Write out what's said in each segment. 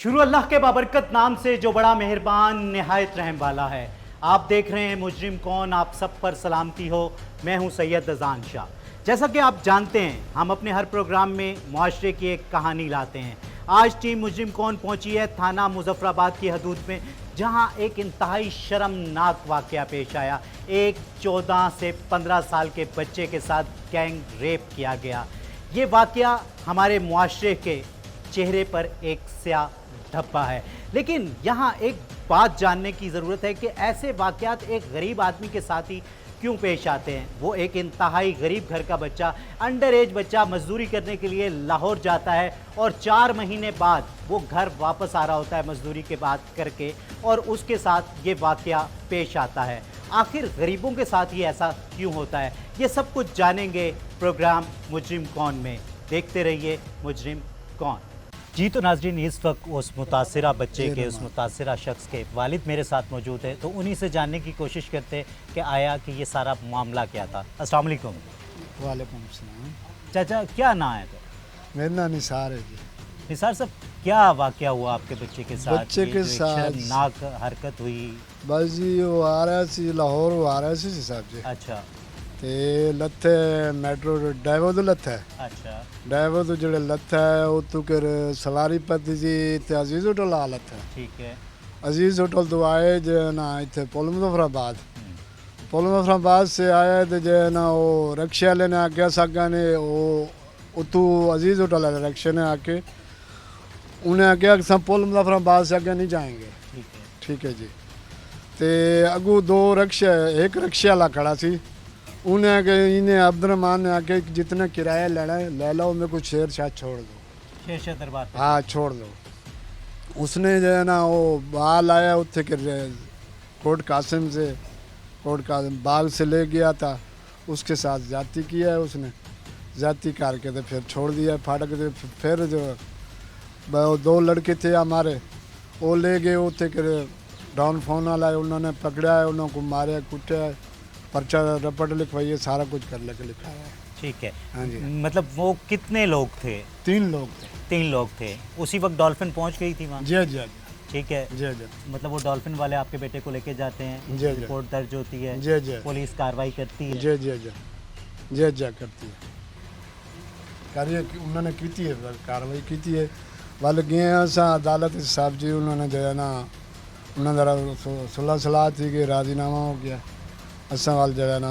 शुरू अल्लाह के बाबरकत नाम से जो बड़ा मेहरबान नहायत रहम वाला है। आप देख रहे हैं मुजरिम कौन। आप सब पर सलामती हो। मैं हूं सैयद अजान शाह। जैसा कि आप जानते हैं, हम अपने हर प्रोग्राम में मुआशरे की एक कहानी लाते हैं। आज टीम मुजरिम कौन पहुंची है थाना मुजफ्फराबाद की हदूद में, जहां एक इंतहाई शर्मनाक वाक़या पेश आया। एक 14 से 15 साल के बच्चे के साथ गैंग रेप किया गया। ये वाक़या हमारे मुआशरे के चेहरे पर एक स्याह धब्बा है। लेकिन यहाँ एक बात जानने की ज़रूरत है कि ऐसे वाक़यात एक गरीब आदमी के साथ ही क्यों पेश आते हैं। वो एक इंतहाई गरीब घर का बच्चा, अंडर एज बच्चा मजदूरी करने के लिए लाहौर जाता है और 4 महीने बाद वो घर वापस आ रहा होता है मजदूरी के बाद करके, और उसके साथ ये वाक़या पेश आता है। आखिर गरीबों के साथ ही ऐसा क्यों होता है, ये सब कुछ जानेंगे प्रोग्राम मुजरिम कौन में। देखते रहिए मुजरिम कौन। जी तो नाज़रीन, इस वक्त उस मुतासिरा बच्चे के, उस मुतासिरा शख्स के वालिद मेरे साथ मौजूद है, तो उन्हीं से जानने की कोशिश करते हैं कि आया कि ये सारा मामला क्या था। अस्सलाम वालेकुम। वालेकुम सलाम। चाचा क्या नाम है? तो मेरा नाम निसार है जी। निसार साहब, क्या वाक़या हुआ आपके बच्चे के साथ? बच्चे के साथ शर्मनाक हरकत हुई। बस जी वो आ रहा सी लाहौर, वो आ रहा सी साहब जी। अच्छा ते लत्थे मेट्रो ड्राइवर तो लत्था है। अच्छा ड्राइवर तो जेड़े लत्था है वो तो कर सवारी पत्ती जी ते अजीज होटल आ लत्था है। ठीक है। अजीज होटल तो आए जो ना इतने पुल मुजफ्फराबाद से आए तो जो ना वो रक्शे वाले ने आके सगा ने वो तू अजीज होटल वाले रक्शे ने आके उन्हें आख्या कि सब पुल मुजफ्फराबाद से आगे नहीं जाएंगे। ठीक है। ठीक है जी। ते अगू 2 रक्शे, एक रक्शे वाला खड़ा सी, उन्हें आके इन्हें अब्दुलरहमान ने आके जितना किराया लेना है ले लो, मेरे को शेर शाह छोड़ दो। शेरशाह दरबार पे? हाँ छोड़ दो। उसने जो है ना वो बाल आया उत्थे के कोट कासिम बाग से ले गया था, उसके साथ जाती किया है उसने। जाती करके तो फिर छोड़ दिया फाटक से। फिर जो 2 लड़के थे हमारे, वो ले गए उत्थे के डाउन फोन वाला है, उन्होंने पकड़ा है, उन्होंने को मारे कुटा है, पर्चा रपट लिखवाइए, सारा कुछ कर लेके लिखा है। ठीक है। हाँ जी। मतलब वो कितने लोग थे? 3 लोग थे। 3 लोग थे। उसी वक्त डॉल्फिन पहुंच गई थी वहाँ? जी जी ठीक है। जी जी। मतलब वो डॉल्फिन वाले आपके बेटे को लेके जाते हैं, जी जी। रिपोर्ट दर्ज होती है, जी जी। पुलिस कार्रवाई करती है। जी जी जी जी जी करती है, कार्य उन्होंने की है, कार्रवाई की है। वाल गए असा अदालत साहब जी, उन्होंने जो है ना उन्होंने जरा सुलह सलाह थी कि राजीनामा हो गया। असा वाल जो है ना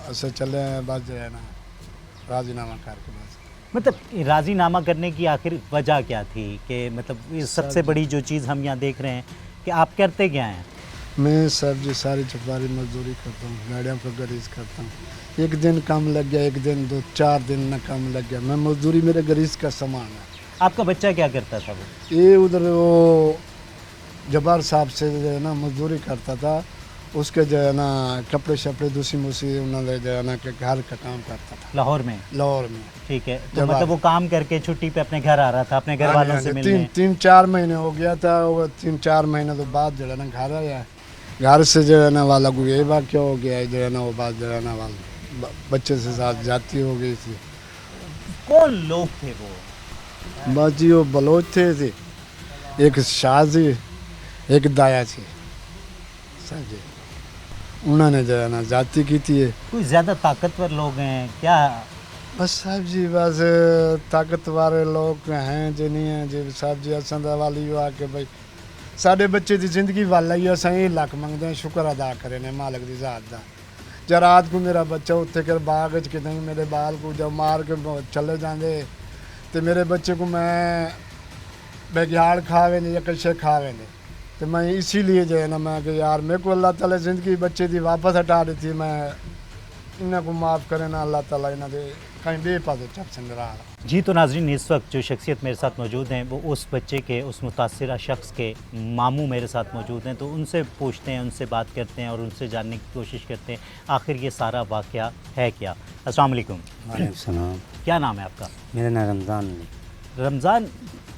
ऐसे चले हैं, बस जो है ना राजीनामा करके बस। मतलब राजीनामा करने की आखिर वजह क्या थी? कि मतलब ये सबसे बड़ी जो चीज़ हम यहाँ देख रहे हैं कि आप करते क्या हैं? मैं सब जी सारी चपारी मजदूरी करता हूँ, गाड़ियों पर गरीज करता हूँ। एक दिन कम लग गया, एक दिन 2-4 दिन न कम लग गया, मैं मजदूरी मेरे गरीज का सामान है। आपका बच्चा क्या करता था? वो ये उधर वो जब्बार साहब से जो है ना मजदूरी करता था, उसके जो है ना कपड़े शपड़े दूसरी मूसी उन्होंने जो है ना के घर का काम करता था लाहौर में? लाहौर में। ठीक है। तो मतलब वो काम करके छुट्टी पे अपने घर आ रहा था, अपने घर वालों से मिलने? 3-4 महीने हो गया था। वो 3-4 महीने तो बाद जो है ना घर आया। घर से जो है ना वाला को ये वाक्य हो गया, जो है ना वो बात जो है ना वाला बच्चे से साथ जाती हो गई थी। कौन लोग थे वो? बस जी वो बलोच थे, एक शाह जी, एक दाया थी साहब जी, उन्होंने जो है ना जाति की थी। कोई ज़्यादा ताकतवर लोग हैं क्या? बस साहब जी बस ताकतवर लोग हैं जो नहीं हैं जी साहब जी। असा वाली हुआ कि भाई साढ़े बच्चे की जिंदगी वाला ही असा ये लख मंगते हैं, शुक्र अदा करें ने मालिक की ज़ात का। जब रात को मेरा बच्चा उत्थे कर बाग च कितने मेरे बाल को जब मार के चले जाते तो मेरे बच्चे को मैं बेग्याड़ खावे नहीं या कशे खावे नहीं, तो मैं इसीलिए जो है ना मैं कि यार मेरे को अल्लाह ताला ज़िंदगी बच्चे की वापस हटा दी थी, मैं इन्हें को माफ़ करे ना अल्लाह ताला इन्हें दे कहीं बेपा दे चप संग रहा। जी तो नाज़रीन, इस वक्त जो शख्सियत मेरे साथ मौजूद हैं वो उस बच्चे के, उस मुतासिरा शख्स के मामू मेरे साथ मौजूद हैं, तो उनसे पूछते हैं, उनसे बात करते हैं और उनसे जानने की कोशिश करते हैं आखिर ये सारा वाक़या है क्या। अस्सलाम वालेकुम। वालेकुम सलाम। क्या नाम है आपका? मेरा नाम रमज़ान है। रमज़ान,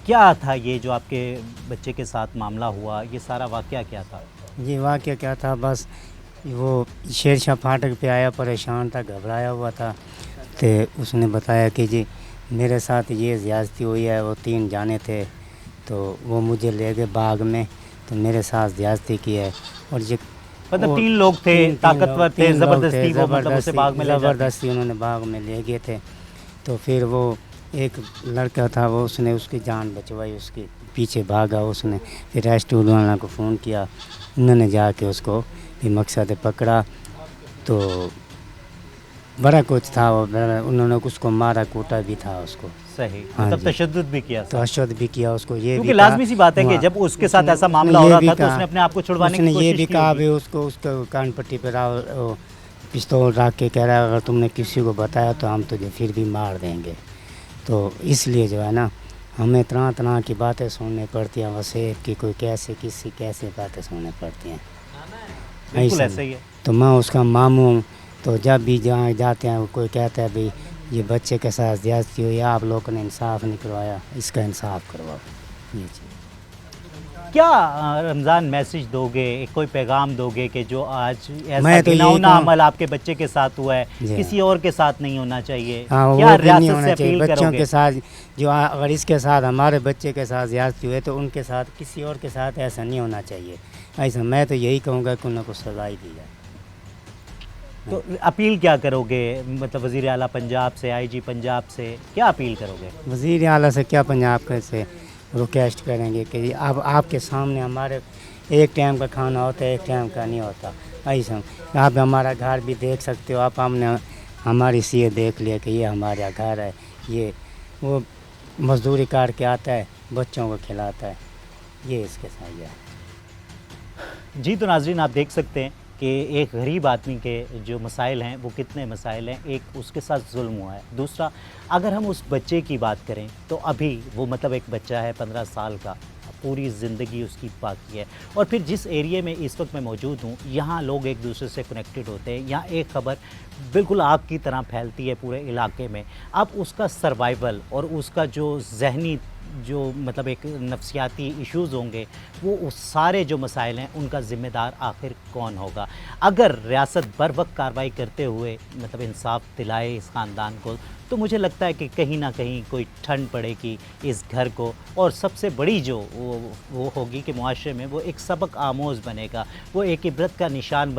क्या था ये जो आपके बच्चे के साथ मामला हुआ, ये सारा वाक़या क्या था? ये वाक़या क्या था, बस वो शेरशाह फाटक पे आया, परेशान था, घबराया हुआ था, तो उसने बताया कि जी मेरे साथ ये ज़्यादती हुई है। वो 3 जाने थे, تو وہ مجھے لے گئے باغ میں، تو میرے ساتھ زیادتی کی ہے. اور یہ مطلب 3 لوگ تھے، طاقتور تھے، زبردستی وہ مطلب اسے باغ میں لے جاتے. زبردستی انہوں نے باغ میں لے گئے تھے. تو پھر وہ ایک لڑکا تھا، وہ اس نے اس کی جان بچوائی، اس کے پیچھے بھاگا. اس نے پھر ریسکیو والوں کو فون کیا، انہوں نے جا کے اس کو بھی مقصد پکڑا. تو بڑا کچھ تھا وہ، انہوں نے اس کو مارا کوٹا بھی تھا اس کو. صحیح، ہاں مطلب جی. تشدد بھی کیا تھا. تشدد بھی کیا اس کو. یہ کیونکہ بھی لازمی سی بات ہے کہ جب اس کے ساتھ ایسا معاملہ ہو رہا تھا تو اس نے اپنے آپ کو چھڑوانے کی یہ کوشش بھی کی کہا ہوگی. بھی اس کو کان پٹی پہ پستول رکھ کے کہہ رہا ہے اگر تم نے کسی کو بتایا تو ہم تجھے پھر بھی مار دیں گے. تو اس لیے جو ہے نا ہمیں طرح طرح کی باتیں سننی پڑتی ہیں. وسیب کی کوئی کیسے باتیں سننی پڑتی ہیں. بالکل ایسا ہی ہے. تو میں اس کا ماموں ہوں. تو جب بھی جہاں جاتے ہیں کوئی کہتا ہے بھئی یہ بچے کے ساتھ زیادتی ہوئی، آپ لوگوں نے انصاف نہیں کروایا، اس کا انصاف کرواؤ. یہ چیز کیا رمضان میسج دو گے، کوئی پیغام دو گے کہ جو آج ایسا میں تو یہی گھناؤنا کہوں- عمل آپ کے بچے کے ساتھ ہوا ہے جی کسی اور کے ساتھ نہیں ہونا چاہیے؟ ہاں، وہ کیا بھی نہیں ریاست ہونا سے چاہیے. اپیل بچوں کرو کے گے؟ ساتھ جو اگر اس کے ساتھ ہمارے بچے کے ساتھ زیادتی ہوئے تو ان کے ساتھ کسی اور کے ساتھ ایسا نہیں ہونا چاہیے. ایسا میں تو یہی کہوں گا کہ ان کو سزا ہی دی جائے. تو اپیل کیا کرو گے، مطلب وزیر اعلیٰ پنجاب سے، آئی جی پنجاب سے کیا اپیل کرو گے؟ وزیر اعلیٰ سے کیا پنجاب کے سے ریکویسٹ کریں گے کہ اب آپ کے سامنے ہمارے ایک ٹائم کا کھانا ہوتا ہے، ایک ٹائم کا نہیں ہوتا. ایسا آپ ہمارا گھر بھی دیکھ سکتے ہو. آپ ہم نے ہماری سی دیکھ لیا کہ یہ ہمارا گھر ہے. یہ وہ مزدوری کر کے آتا ہے، بچوں کو کھلاتا ہے. یہ اس کے ساتھ ہے. جی تو ناظرین آپ دیکھ سکتے ہیں کہ ایک غریب آدمی کے جو مسائل ہیں وہ کتنے مسائل ہیں. ایک اس کے ساتھ ظلم ہوا ہے، دوسرا اگر ہم اس بچے کی بات کریں تو ابھی وہ مطلب ایک بچہ ہے 15 سال کا، پوری زندگی اس کی باقی ہے. اور پھر جس ایریے میں اس وقت میں موجود ہوں یہاں لوگ ایک دوسرے سے کنیکٹڈ ہوتے ہیں. یہاں ایک خبر بالکل آگ کی طرح پھیلتی ہے پورے علاقے میں. اب اس کا سروائیول اور اس کا جو ذہنی جو مطلب ایک نفسیاتی ایشوز ہوں گے، وہ اس سارے جو مسائل ہیں ان کا ذمہ دار آخر کون ہوگا؟ اگر ریاست بر وقت کارروائی کرتے ہوئے مطلب انصاف دلائے اس خاندان کو تو مجھے لگتا ہے کہ کہیں نہ کہیں کوئی ٹھنڈ پڑے گی اس گھر کو. اور سب سے بڑی جو وہ ہوگی کہ معاشرے میں وہ ایک سبق آموز بنے گا، وہ ایک عبرت کا نشان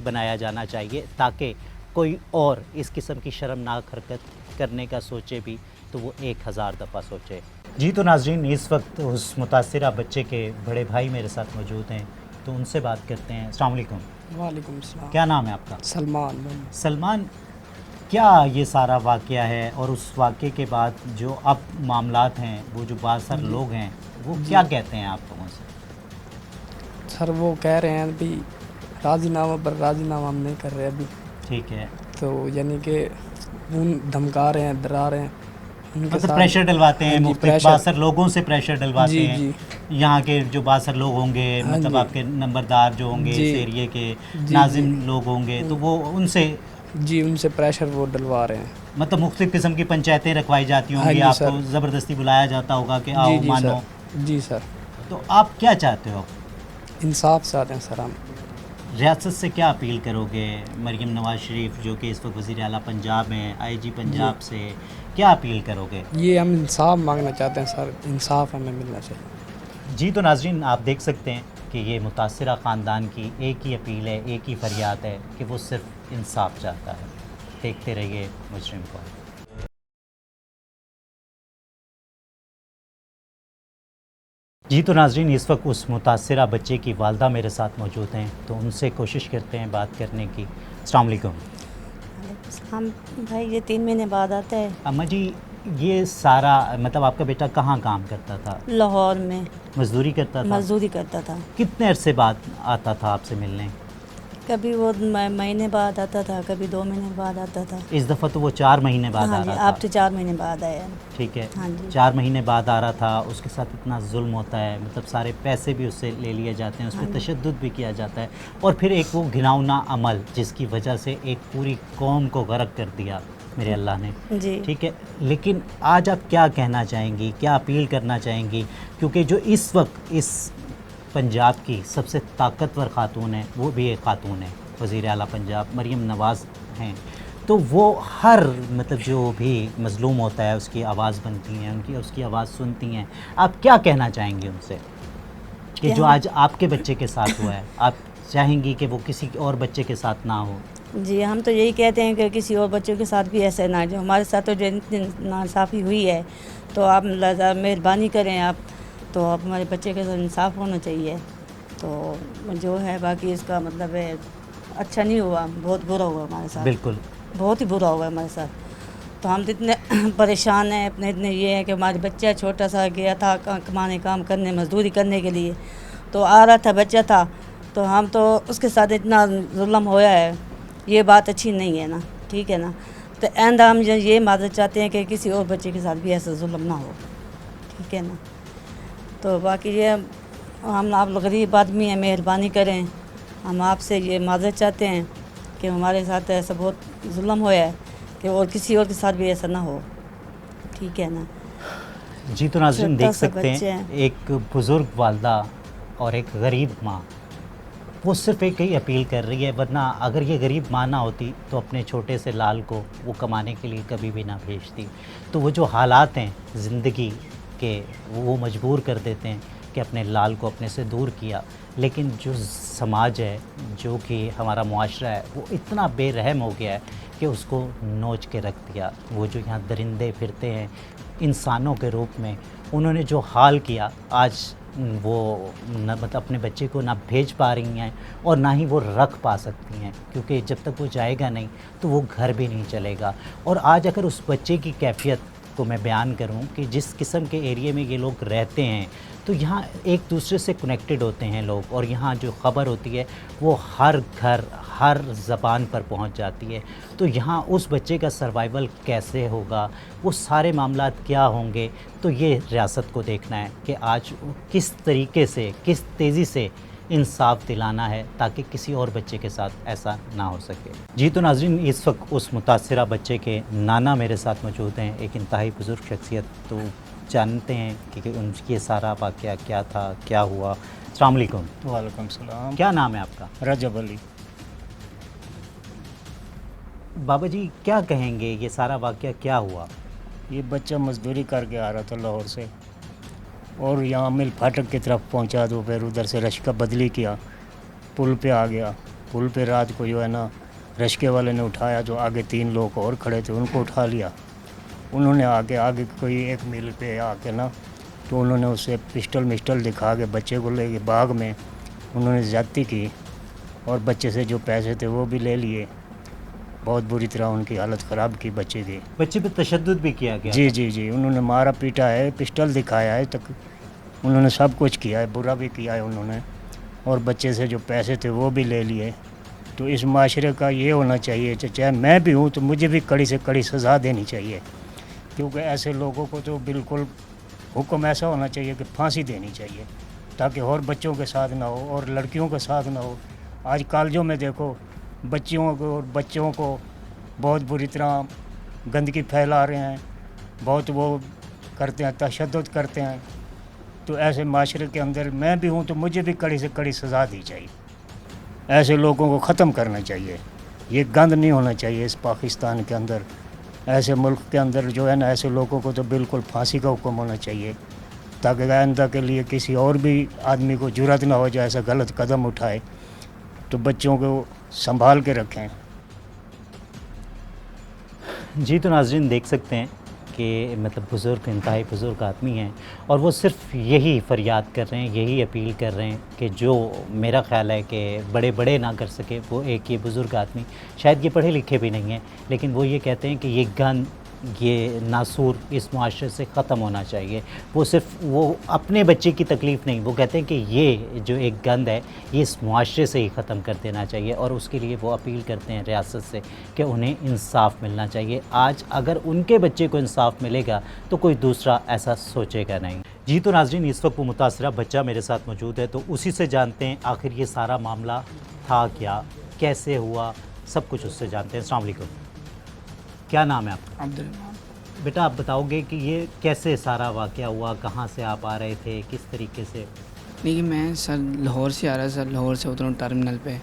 بنایا جانا چاہیے تاکہ کوئی اور اس قسم کی شرمناک حرکت کرنے کا سوچے بھی تو وہ 1000 دفعہ سوچے. جی تو ناظرین اس وقت اس متاثرہ بچے کے بڑے بھائی میرے ساتھ موجود ہیں تو ان سے بات کرتے ہیں. السلام علیکم. وعلیکم السلام. کیا نام ہے آپ کا؟ سلمان بھائی. سلمان، کیا یہ سارا واقعہ ہے اور اس واقعے کے بعد جو اب معاملات ہیں وہ جو باثر لوگ ہیں وہ کیا کہتے ہیں آپ لوگوں سے؟ سر وہ کہہ رہے ہیں ابھی راضی نامہ پر راضی نامہ ہم نہیں کر رہے ابھی. ٹھیک ہے، تو یعنی کہ ان دھمکا رہے ہیں، ڈرا رہے ہیں ان کے مطلب ساتھ. پریشر ڈلواتے ہیں، ہاں جی، مختلف پریشر. باثر لوگوں سے پریشر ڈلواتے جی ہیں. جی یہاں کے جو باثر لوگ ہوں گے، ہاں مطلب جی. آپ کے نمبردار جو ہوں گے جی. اس ایریے کے جی ناظم جی. لوگ ہوں گے تو وہ ان سے جی ان سے پریشر وہ ڈلوا رہے ہیں. مطلب مختلف قسم کی پنچایتیں رکھوائی جاتی ہوں ہاں گی، جی آپ سر. کو زبردستی بلایا جاتا ہوگا کہ آؤ جی جی مانو. سر. جی سر. تو آپ کیا چاہتے ہو؟ انصاف چاہتے ہیں سر ہم. ریاست سے کیا اپیل کرو گے؟ مریم نواز شریف جو کہ اس وقت وزیر اعلیٰ پنجاب ہیں، آئی جی پنجاب سے کیا اپیل کرو گے؟ یہ ہم انصاف مانگنا چاہتے ہیں سر، انصاف ہمیں ملنا چاہیے. جی تو ناظرین آپ دیکھ سکتے ہیں کہ یہ متاثرہ خاندان کی ایک ہی اپیل ہے، ایک ہی فریاد ہے کہ وہ صرف انصاف چاہتا ہے. دیکھتے رہیے مجرم کو. جی تو ناظرین اس وقت اس متاثرہ بچے کی والدہ میرے ساتھ موجود ہیں تو ان سے کوشش کرتے ہیں بات کرنے کی. السلام علیکم. وعلیکم السلام. بھائی یہ 3 مہینے بعد آتا ہے. اماں جی یہ سارا مطلب آپ کا بیٹا کہاں کام کرتا تھا؟ لاہور میں مزدوری کرتا تھا؟ مزدوری کرتا تھا. کتنے عرصے بعد آتا تھا آپ سے ملنے؟ کبھی وہ مہینے بعد آتا تھا، کبھی 2 مہینے بعد آتا تھا. اس دفعہ تو وہ 4 مہینے بعد ہاں آ جی رہا آپ تھا. تو 4 مہینے بعد آئے ہیں. ٹھیک ہے، ہاں جی 4 مہینے بعد آ رہا تھا. اس کے ساتھ اتنا ظلم ہوتا ہے، مطلب سارے پیسے بھی اس سے لے لیے جاتے ہیں، اس پہ تشدد بھی کیا جاتا ہے اور پھر ایک وہ گھناؤنا عمل جس کی وجہ سے ایک پوری قوم کو غرق کر دیا میرے اللہ نے. جی. ٹھیک ہے، لیکن آج آپ کیا کہنا چاہیں گی، کیا اپیل کرنا چاہیں گی؟ کیونکہ جو اس وقت اس پنجاب کی سب سے طاقتور خاتون ہے وہ بھی ایک خاتون ہے، وزیر اعلیٰ پنجاب مریم نواز ہیں. تو وہ ہر مطلب جو بھی مظلوم ہوتا ہے اس کی آواز بنتی ہیں، اس کی آواز سنتی ہیں. آپ کیا کہنا چاہیں گے ان سے کہ جو آج آپ کے بچے کے ساتھ ہوا ہے، آپ چاہیں گی کہ وہ کسی اور بچے کے ساتھ نہ ہو؟ جی ہم تو یہی کہتے ہیں کہ کسی اور بچوں کے ساتھ بھی ایسا نہ، جو ہمارے ساتھ تو جو اتنی ناانصافی ہوئی ہے تو آپ مہربانی کریں، آپ تو آپ ہمارے بچے کے ساتھ انصاف ہونا چاہیے. تو جو ہے باقی اس کا مطلب ہے اچھا نہیں ہوا، بہت برا ہوا ہمارے ساتھ، بالکل. بہت ہی برا ہوا ہمارے ساتھ. تو ہم تو اتنے پریشان ہیں، اپنے اتنے یہ ہے کہ ہمارے بچہ چھوٹا سا گیا تھا کمانے کام کرنے مزدوری کرنے کے لیے، تو آ رہا تھا بچہ تھا، تو ہم تو اس کے ساتھ اتنا ظلم ہوا ہے، یہ بات اچھی نہیں ہے نا، ٹھیک ہے نا. تو آئندہ ہم یہ معذرت چاہتے ہیں کہ کسی اور بچے کے ساتھ بھی ایسا ظلم نہ ہو، ٹھیک ہے نا. تو باقی یہ ہم آپ لوگ غریب آدمی ہیں، مہربانی کریں، ہم آپ سے یہ معذرت چاہتے ہیں کہ ہمارے ساتھ ایسا بہت ظلم ہوا ہے کہ اور کسی اور کے ساتھ بھی ایسا نہ ہو، ٹھیک ہے نا. جی تو ناظرین چھوٹا دیکھ سا سکتے بچہ ہیں ہے. ایک بزرگ والدہ اور ایک غریب ماں، وہ صرف ایک ہی اپیل کر رہی ہے، ورنہ اگر یہ غریب ماں نہ ہوتی تو اپنے چھوٹے سے لال کو وہ کمانے کے لیے کبھی بھی نہ بھیجتی. تو وہ جو حالات ہیں زندگی کے وہ مجبور کر دیتے ہیں کہ اپنے لال کو اپنے سے دور کیا. لیکن جو سماج ہے، جو کہ ہمارا معاشرہ ہے، وہ اتنا بے رحم ہو گیا ہے کہ اس کو نوچ کے رکھ دیا. وہ جو یہاں درندے پھرتے ہیں انسانوں کے روپ میں، انہوں نے جو حال کیا، آج وہ نہ مطلب اپنے بچے کو نہ بھیج پا رہی ہیں اور نہ ہی وہ رکھ پا سکتی ہیں، کیونکہ جب تک وہ جائے گا نہیں تو وہ گھر بھی نہیں چلے گا. اور آج اگر اس بچے کی کیفیت کو میں بیان کروں کہ جس قسم کے ایریے میں یہ لوگ رہتے ہیں، تو یہاں ایک دوسرے سے کنیکٹڈ ہوتے ہیں لوگ، اور یہاں جو خبر ہوتی ہے وہ ہر گھر ہر زبان پر پہنچ جاتی ہے. تو یہاں اس بچے کا سروائیول کیسے ہوگا، وہ سارے معاملات کیا ہوں گے. تو یہ ریاست کو دیکھنا ہے کہ آج کس طریقے سے کس تیزی سے انصاف دلانا ہے تاکہ کسی اور بچے کے ساتھ ایسا نہ ہو سکے. جی تو ناظرین اس وقت اس متاثرہ بچے کے نانا میرے ساتھ موجود ہیں، ایک انتہائی بزرگ شخصیت. تو جانتے ہیں کہ ان کی سارا واقعہ کیا تھا، کیا ہوا. السلام علیکم. وعلیکم السلام. کیا نام ہے آپ کا؟ رجب علی. بابا جی کیا کہیں گے، یہ سارا واقعہ کیا ہوا؟ یہ بچہ مزدوری کر کے آ رہا تھا لاہور سے، اور یہاں مل پھاٹک کی طرف پہنچا تو پھر ادھر سے رشکہ بدلی کیا، پل پہ آ گیا. پل پہ رات کو جو ہے نا رشکے والے نے اٹھایا، جو آگے 3 لوگ اور کھڑے تھے ان کو اٹھا لیا. انہوں نے آگے کوئی ایک میل پہ آ کے نا تو انہوں نے اسے پسٹل دکھا کے بچے کو لے کے باغ میں انہوں نے زیادتی کی، اور بچے سے جو پیسے تھے وہ بھی لے لیے. بہت بری طرح ان کی حالت خراب کی بچے کی. بچے پہ تشدد بھی کیا گیا؟ جی انہوں نے مارا پیٹا ہے، پسٹل دکھایا ہے تک، انہوں نے سب کچھ کیا ہے، برا بھی کیا ہے انہوں نے، اور بچے سے جو پیسے تھے وہ بھی لے لیے. تو اس معاشرے کا یہ ہونا چاہیے، چاہے میں بھی ہوں تو مجھے بھی کڑی سے کڑی سزا دینی چاہیے، کیونکہ ایسے لوگوں کو تو بالکل حکم ایسا ہونا چاہیے کہ پھانسی دینی چاہیے، تاکہ اور بچوں کے ساتھ نہ ہو اور لڑکیوں کے ساتھ نہ ہو. آج کالجوں میں دیکھو بچوں کو بہت بری طرح گندگی پھیلا رہے ہیں، بہت وہ کرتے ہیں، تشدد کرتے ہیں. تو ایسے معاشرے کے اندر میں بھی ہوں تو مجھے بھی کڑی سے کڑی سزا دی چاہیے. ایسے لوگوں کو ختم کرنا چاہیے. یہ گند نہیں ہونا چاہیے اس پاکستان کے اندر. ایسے ملک کے اندر جو ہے نا ایسے لوگوں کو تو بالکل پھانسی کا حکم ہونا چاہیے، تاکہ آئندہ کے لیے کسی اور بھی آدمی کو جرأت نہ ہو جائے ایسا غلط قدم اٹھائے. تو بچوں کو سنبھال کے رکھیں. جی تو ناظرین دیکھ سکتے ہیں کہ مطلب بزرگ انتہائی بزرگ آدمی ہیں، اور وہ صرف یہی فریاد کر رہے ہیں، یہی اپیل کر رہے ہیں کہ جو میرا خیال ہے کہ بڑے نہ کر سکے وہ ایک یہ بزرگ آدمی، شاید یہ پڑھے لکھے بھی نہیں ہیں، لیکن وہ یہ کہتے ہیں کہ یہ گند، یہ ناسور اس معاشرے سے ختم ہونا چاہیے. وہ صرف وہ اپنے بچے کی تکلیف نہیں، وہ کہتے ہیں کہ یہ جو ایک گند ہے یہ اس معاشرے سے ہی ختم کر دینا چاہیے، اور اس کے لیے وہ اپیل کرتے ہیں ریاست سے کہ انہیں انصاف ملنا چاہیے. آج اگر ان کے بچے کو انصاف ملے گا تو کوئی دوسرا ایسا سوچے گا نہیں. جی تو ناظرین اس وقت وہ متاثرہ بچہ میرے ساتھ موجود ہے، تو اسی سے جانتے ہیں آخر یہ سارا معاملہ تھا کیا، کیسے ہوا، سب کچھ اس سے جانتے ہیں. السلام علیکم. کیا نام ہے آپ کا؟ عبدالرحمان. بیٹا آپ بتاؤ گے کہ یہ کیسے سارا واقعہ ہوا، کہاں سے آپ آ رہے تھے، کس طریقے سے؟ نہیں، میں سر لاہور سے آ رہا سر، لاہور سے اترا ٹرمینل پہ.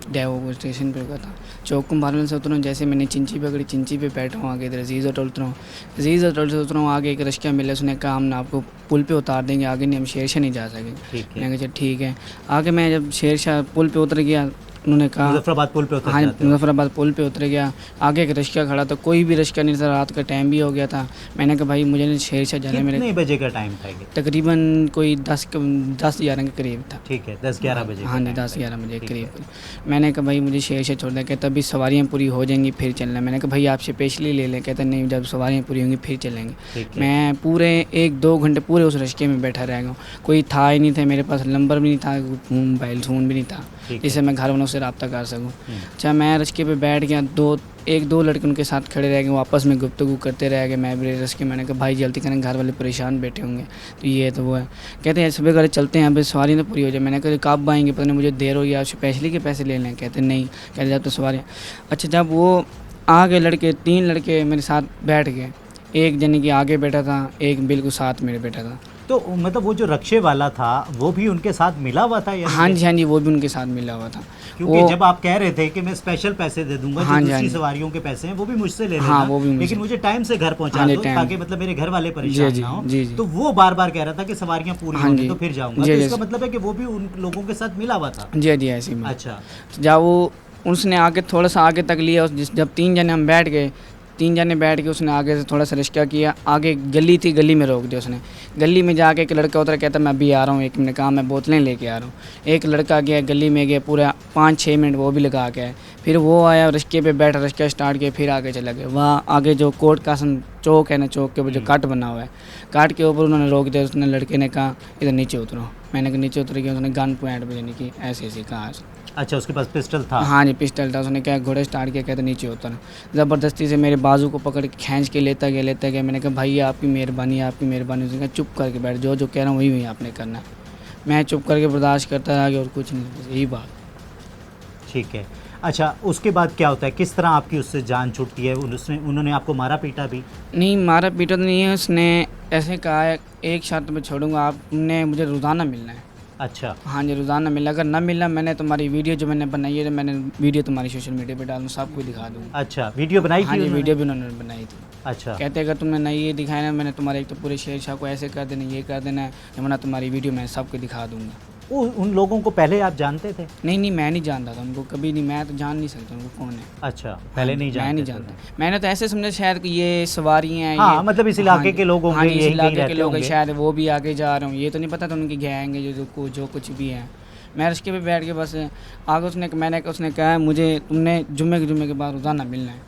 डेवो स्टेशन पे रुका था। चौक कुम्भारन से उतरा हूँ, जैसे मैंने चिंची पकड़ी, चिंची पे बैठा हूँ, आगे इधर अजीज़ होटल उतरा हूँ, अजीज़ होटल से उतरा हूँ, आगे एक रिक्शा मिला, उसने कहा हम ना आपको पुल पे उतार देंगे, आगे नहीं हम शेरशाह नहीं जा सकेंगे। ठीक है। मैंने कहा ठीक है। आगे मैं जब शेरशाह पुल पे उतर गया, उन्होंने कहा मुजफ्फराबाद पुल पे उतर हाँ जाते हो। मुजफ्फराबाद पुल पे उतर गया, आगे एक रिक्शा खड़ा था, कोई भी रिक्शा नहीं था, रात का टाइम भी हो गया था। मैंने कहा भाई मुझे नहीं शेरशाह जाना है, मेरे कितने बजे का टाइम था ये? तकरीबन कोई 10-11 के करीब था। ठीक है, 10-11 बजे का हाँ जी, time 10-11 बजे ठीक करीब। मैंने कहा भाई मुझे शेरशाह छोड़ दिया, कहता अभी सवारियाँ पूरी हो जाएंगी फिर चलना है। मैंने कहा भाई आप स्पेशली ले लें, कहता नहीं जब सवारियाँ पूरी होंगी फिर चलेंगे। ठीक है। मैं पूरे 1-2 घंटे पूरे उस रिक्शे में बैठा रह गया हूँ, कोई था ही नहीं था मेरे पास, नंबर भी नहीं था, मोबाइल फ़ोन भी नहीं था ठीक है। जिससे मैं घर वालों से रब्ता कर सकूँ। अच्छा मैं रिक्शे पे बैठ गया, 1-2 लड़के उनके साथ खड़े रह गए, वो आपस में गुफ्तगू करते रह गए, मैं भी रिक्शे। मैंने कहा भाई जल्दी करें, घर वाले परेशान बैठे होंगे, तो ये तो वो है। कहते हैं सुबह घर चलते हैं, अभी सवारी तो पूरी हो जाए। मैंने कहा कब आएंगे, पता नहीं मुझे देर हो या स्पेशली के पैसे ले लें। कहते नहीं, कहते जब तो सवारी। अच्छा जब वो आगे लड़के 3 लड़के मेरे साथ बैठ गए, एक जने की आगे बैठा था, एक बिल्कुल साथ मेरे बैठा था। तो मतलब वो जो रक्शे वाला था वो भी उनके साथ मिला हुआ था या हाँ जी, वो भी उनके साथ मिला हुआ था। क्योंकि वो जब आप कह रहे थे कि मैं स्पेशल पैसे दे दूंगा, हाँ जो जी, हाँ दूसरी जी। सवारियों के पैसे हैं वो भी मुझसे ले लेना, हाँ, वो भी मुझसे। लेकिन मुझे टाइम से घर पहुंचा हाँ जी, दो, टाइम। ताकि मतलब मेरे घर वाले परेशान जी, ना हो। जी, जी। तो वो बार बार कह रहा था कि सवारियां पूरी हाँ होंगी जी। तो फिर जाऊंगा। जी, तो जी। इसका मतलब है कि वो भी उन लोगों के साथ मिला हुआ था। जी जी ऐसी में। अच्छा। जब वो उसने आगे थोड़ा सा आगे तक लिया, जब 3 जने हम बैठ गए, 3 जने बैठ के उसने आगे से थोड़ा सा रिक्शा किया, आगे गली थी, गली में रोक दिया उसने। गली में जाके एक लड़का उतरा, कहता मैं अभी आ रहा हूँ, एक मिनट कहा मैं बोतलें लेके आ रहा हूँ। एक लड़का गया गली में, गया पूरा 5-6 मिनट वो भी लगा के आए, फिर वो आया रिक्शे पे बैठा, रिक्शा स्टार्ट किया, फिर आगे चला गया। वहाँ आगे जो कोर्ट कासम चौक है ना, चौक के ऊपर जो काट बना हुआ है, काट के ऊपर उन्होंने रोक दिया। उसने लड़के ने कहा इधर नीचे उतरो। मैंने कहा नीचे उतर गया, उसने गन पॉइंट पे यानी कि ऐसे कहा। अच्छा, उसके पास पिस्टल था? हाँ जी पिस्टल था। उसने क्या घोड़े स्टार्ट किया, कहते नीचे उतर। ज़बरदस्ती से मेरे बाजू को पकड़ के खींच के लेता गया। मैंने कहा भाई आपकी मेहरबानी, आपकी मेहरबानी। उसने कहा चुप करके बैठ, जो कह रहा हूँ वही आपने करना है। मैं चुप करके बर्दाश्त करता रहा गया और कुछ नहीं, बस यही बात। ठीक है। अच्छा, उसके बाद क्या होता है, किस तरह आपकी उससे जान छूटती है? उन्होंने आपको मारा पीटा भी? नहीं मारा पीटा तो नहीं है, उसने ऐसे कहा है एक शर्त में छोड़ूंगा, आपने मुझे रोज़ाना मिलना है। अच्छा। हाँ जी रोज़ाना मिला, अगर ना मिला मैंने तुम्हारी वीडियो जो मैंने बनाई है, मैंने वीडियो तुम्हारी सोशल मीडिया पे डाल दूँ, सबको दिखा दूँगा। अच्छा, वीडियो बनाई थी हाँ जी उन्होंने? वीडियो भी उन्होंने बनाई थी। अच्छा। कहते अगर तुमने ना ये दिखाया ना, मैंने तुम्हारे एक तो पूरे शेरशाह को ऐसे कर देना, ये कर देना है, वरना तुम्हारी वीडियो मैं सबको दिखा दूँगा। उन लोगों को पहले आप जानते थे? नहीं मैं नहीं जानता था उनको, कभी नहीं, मैं तो जान नहीं सकता उनको कौन है। अच्छा, पहले नहीं जानते? मैं नहीं जानता, मैंने तो ऐसे समझा शायद कि ये सवारी हैं। हाँ, ये मतलब इस इलाके के लोग होंगे, हाँ जी, इस यहीं इलाके कहीं के रहते लोग हैं, होंगे। शायद वो भी आगे जा रहे हूँ, ये तो नहीं पता था उनकी गैंग है जो कुछ भी है। मैं रिक्शे पे बैठ के बस आगे उसने कहा मुझे तुमने जुम्मे के बाद रोज़ाना मिलना है।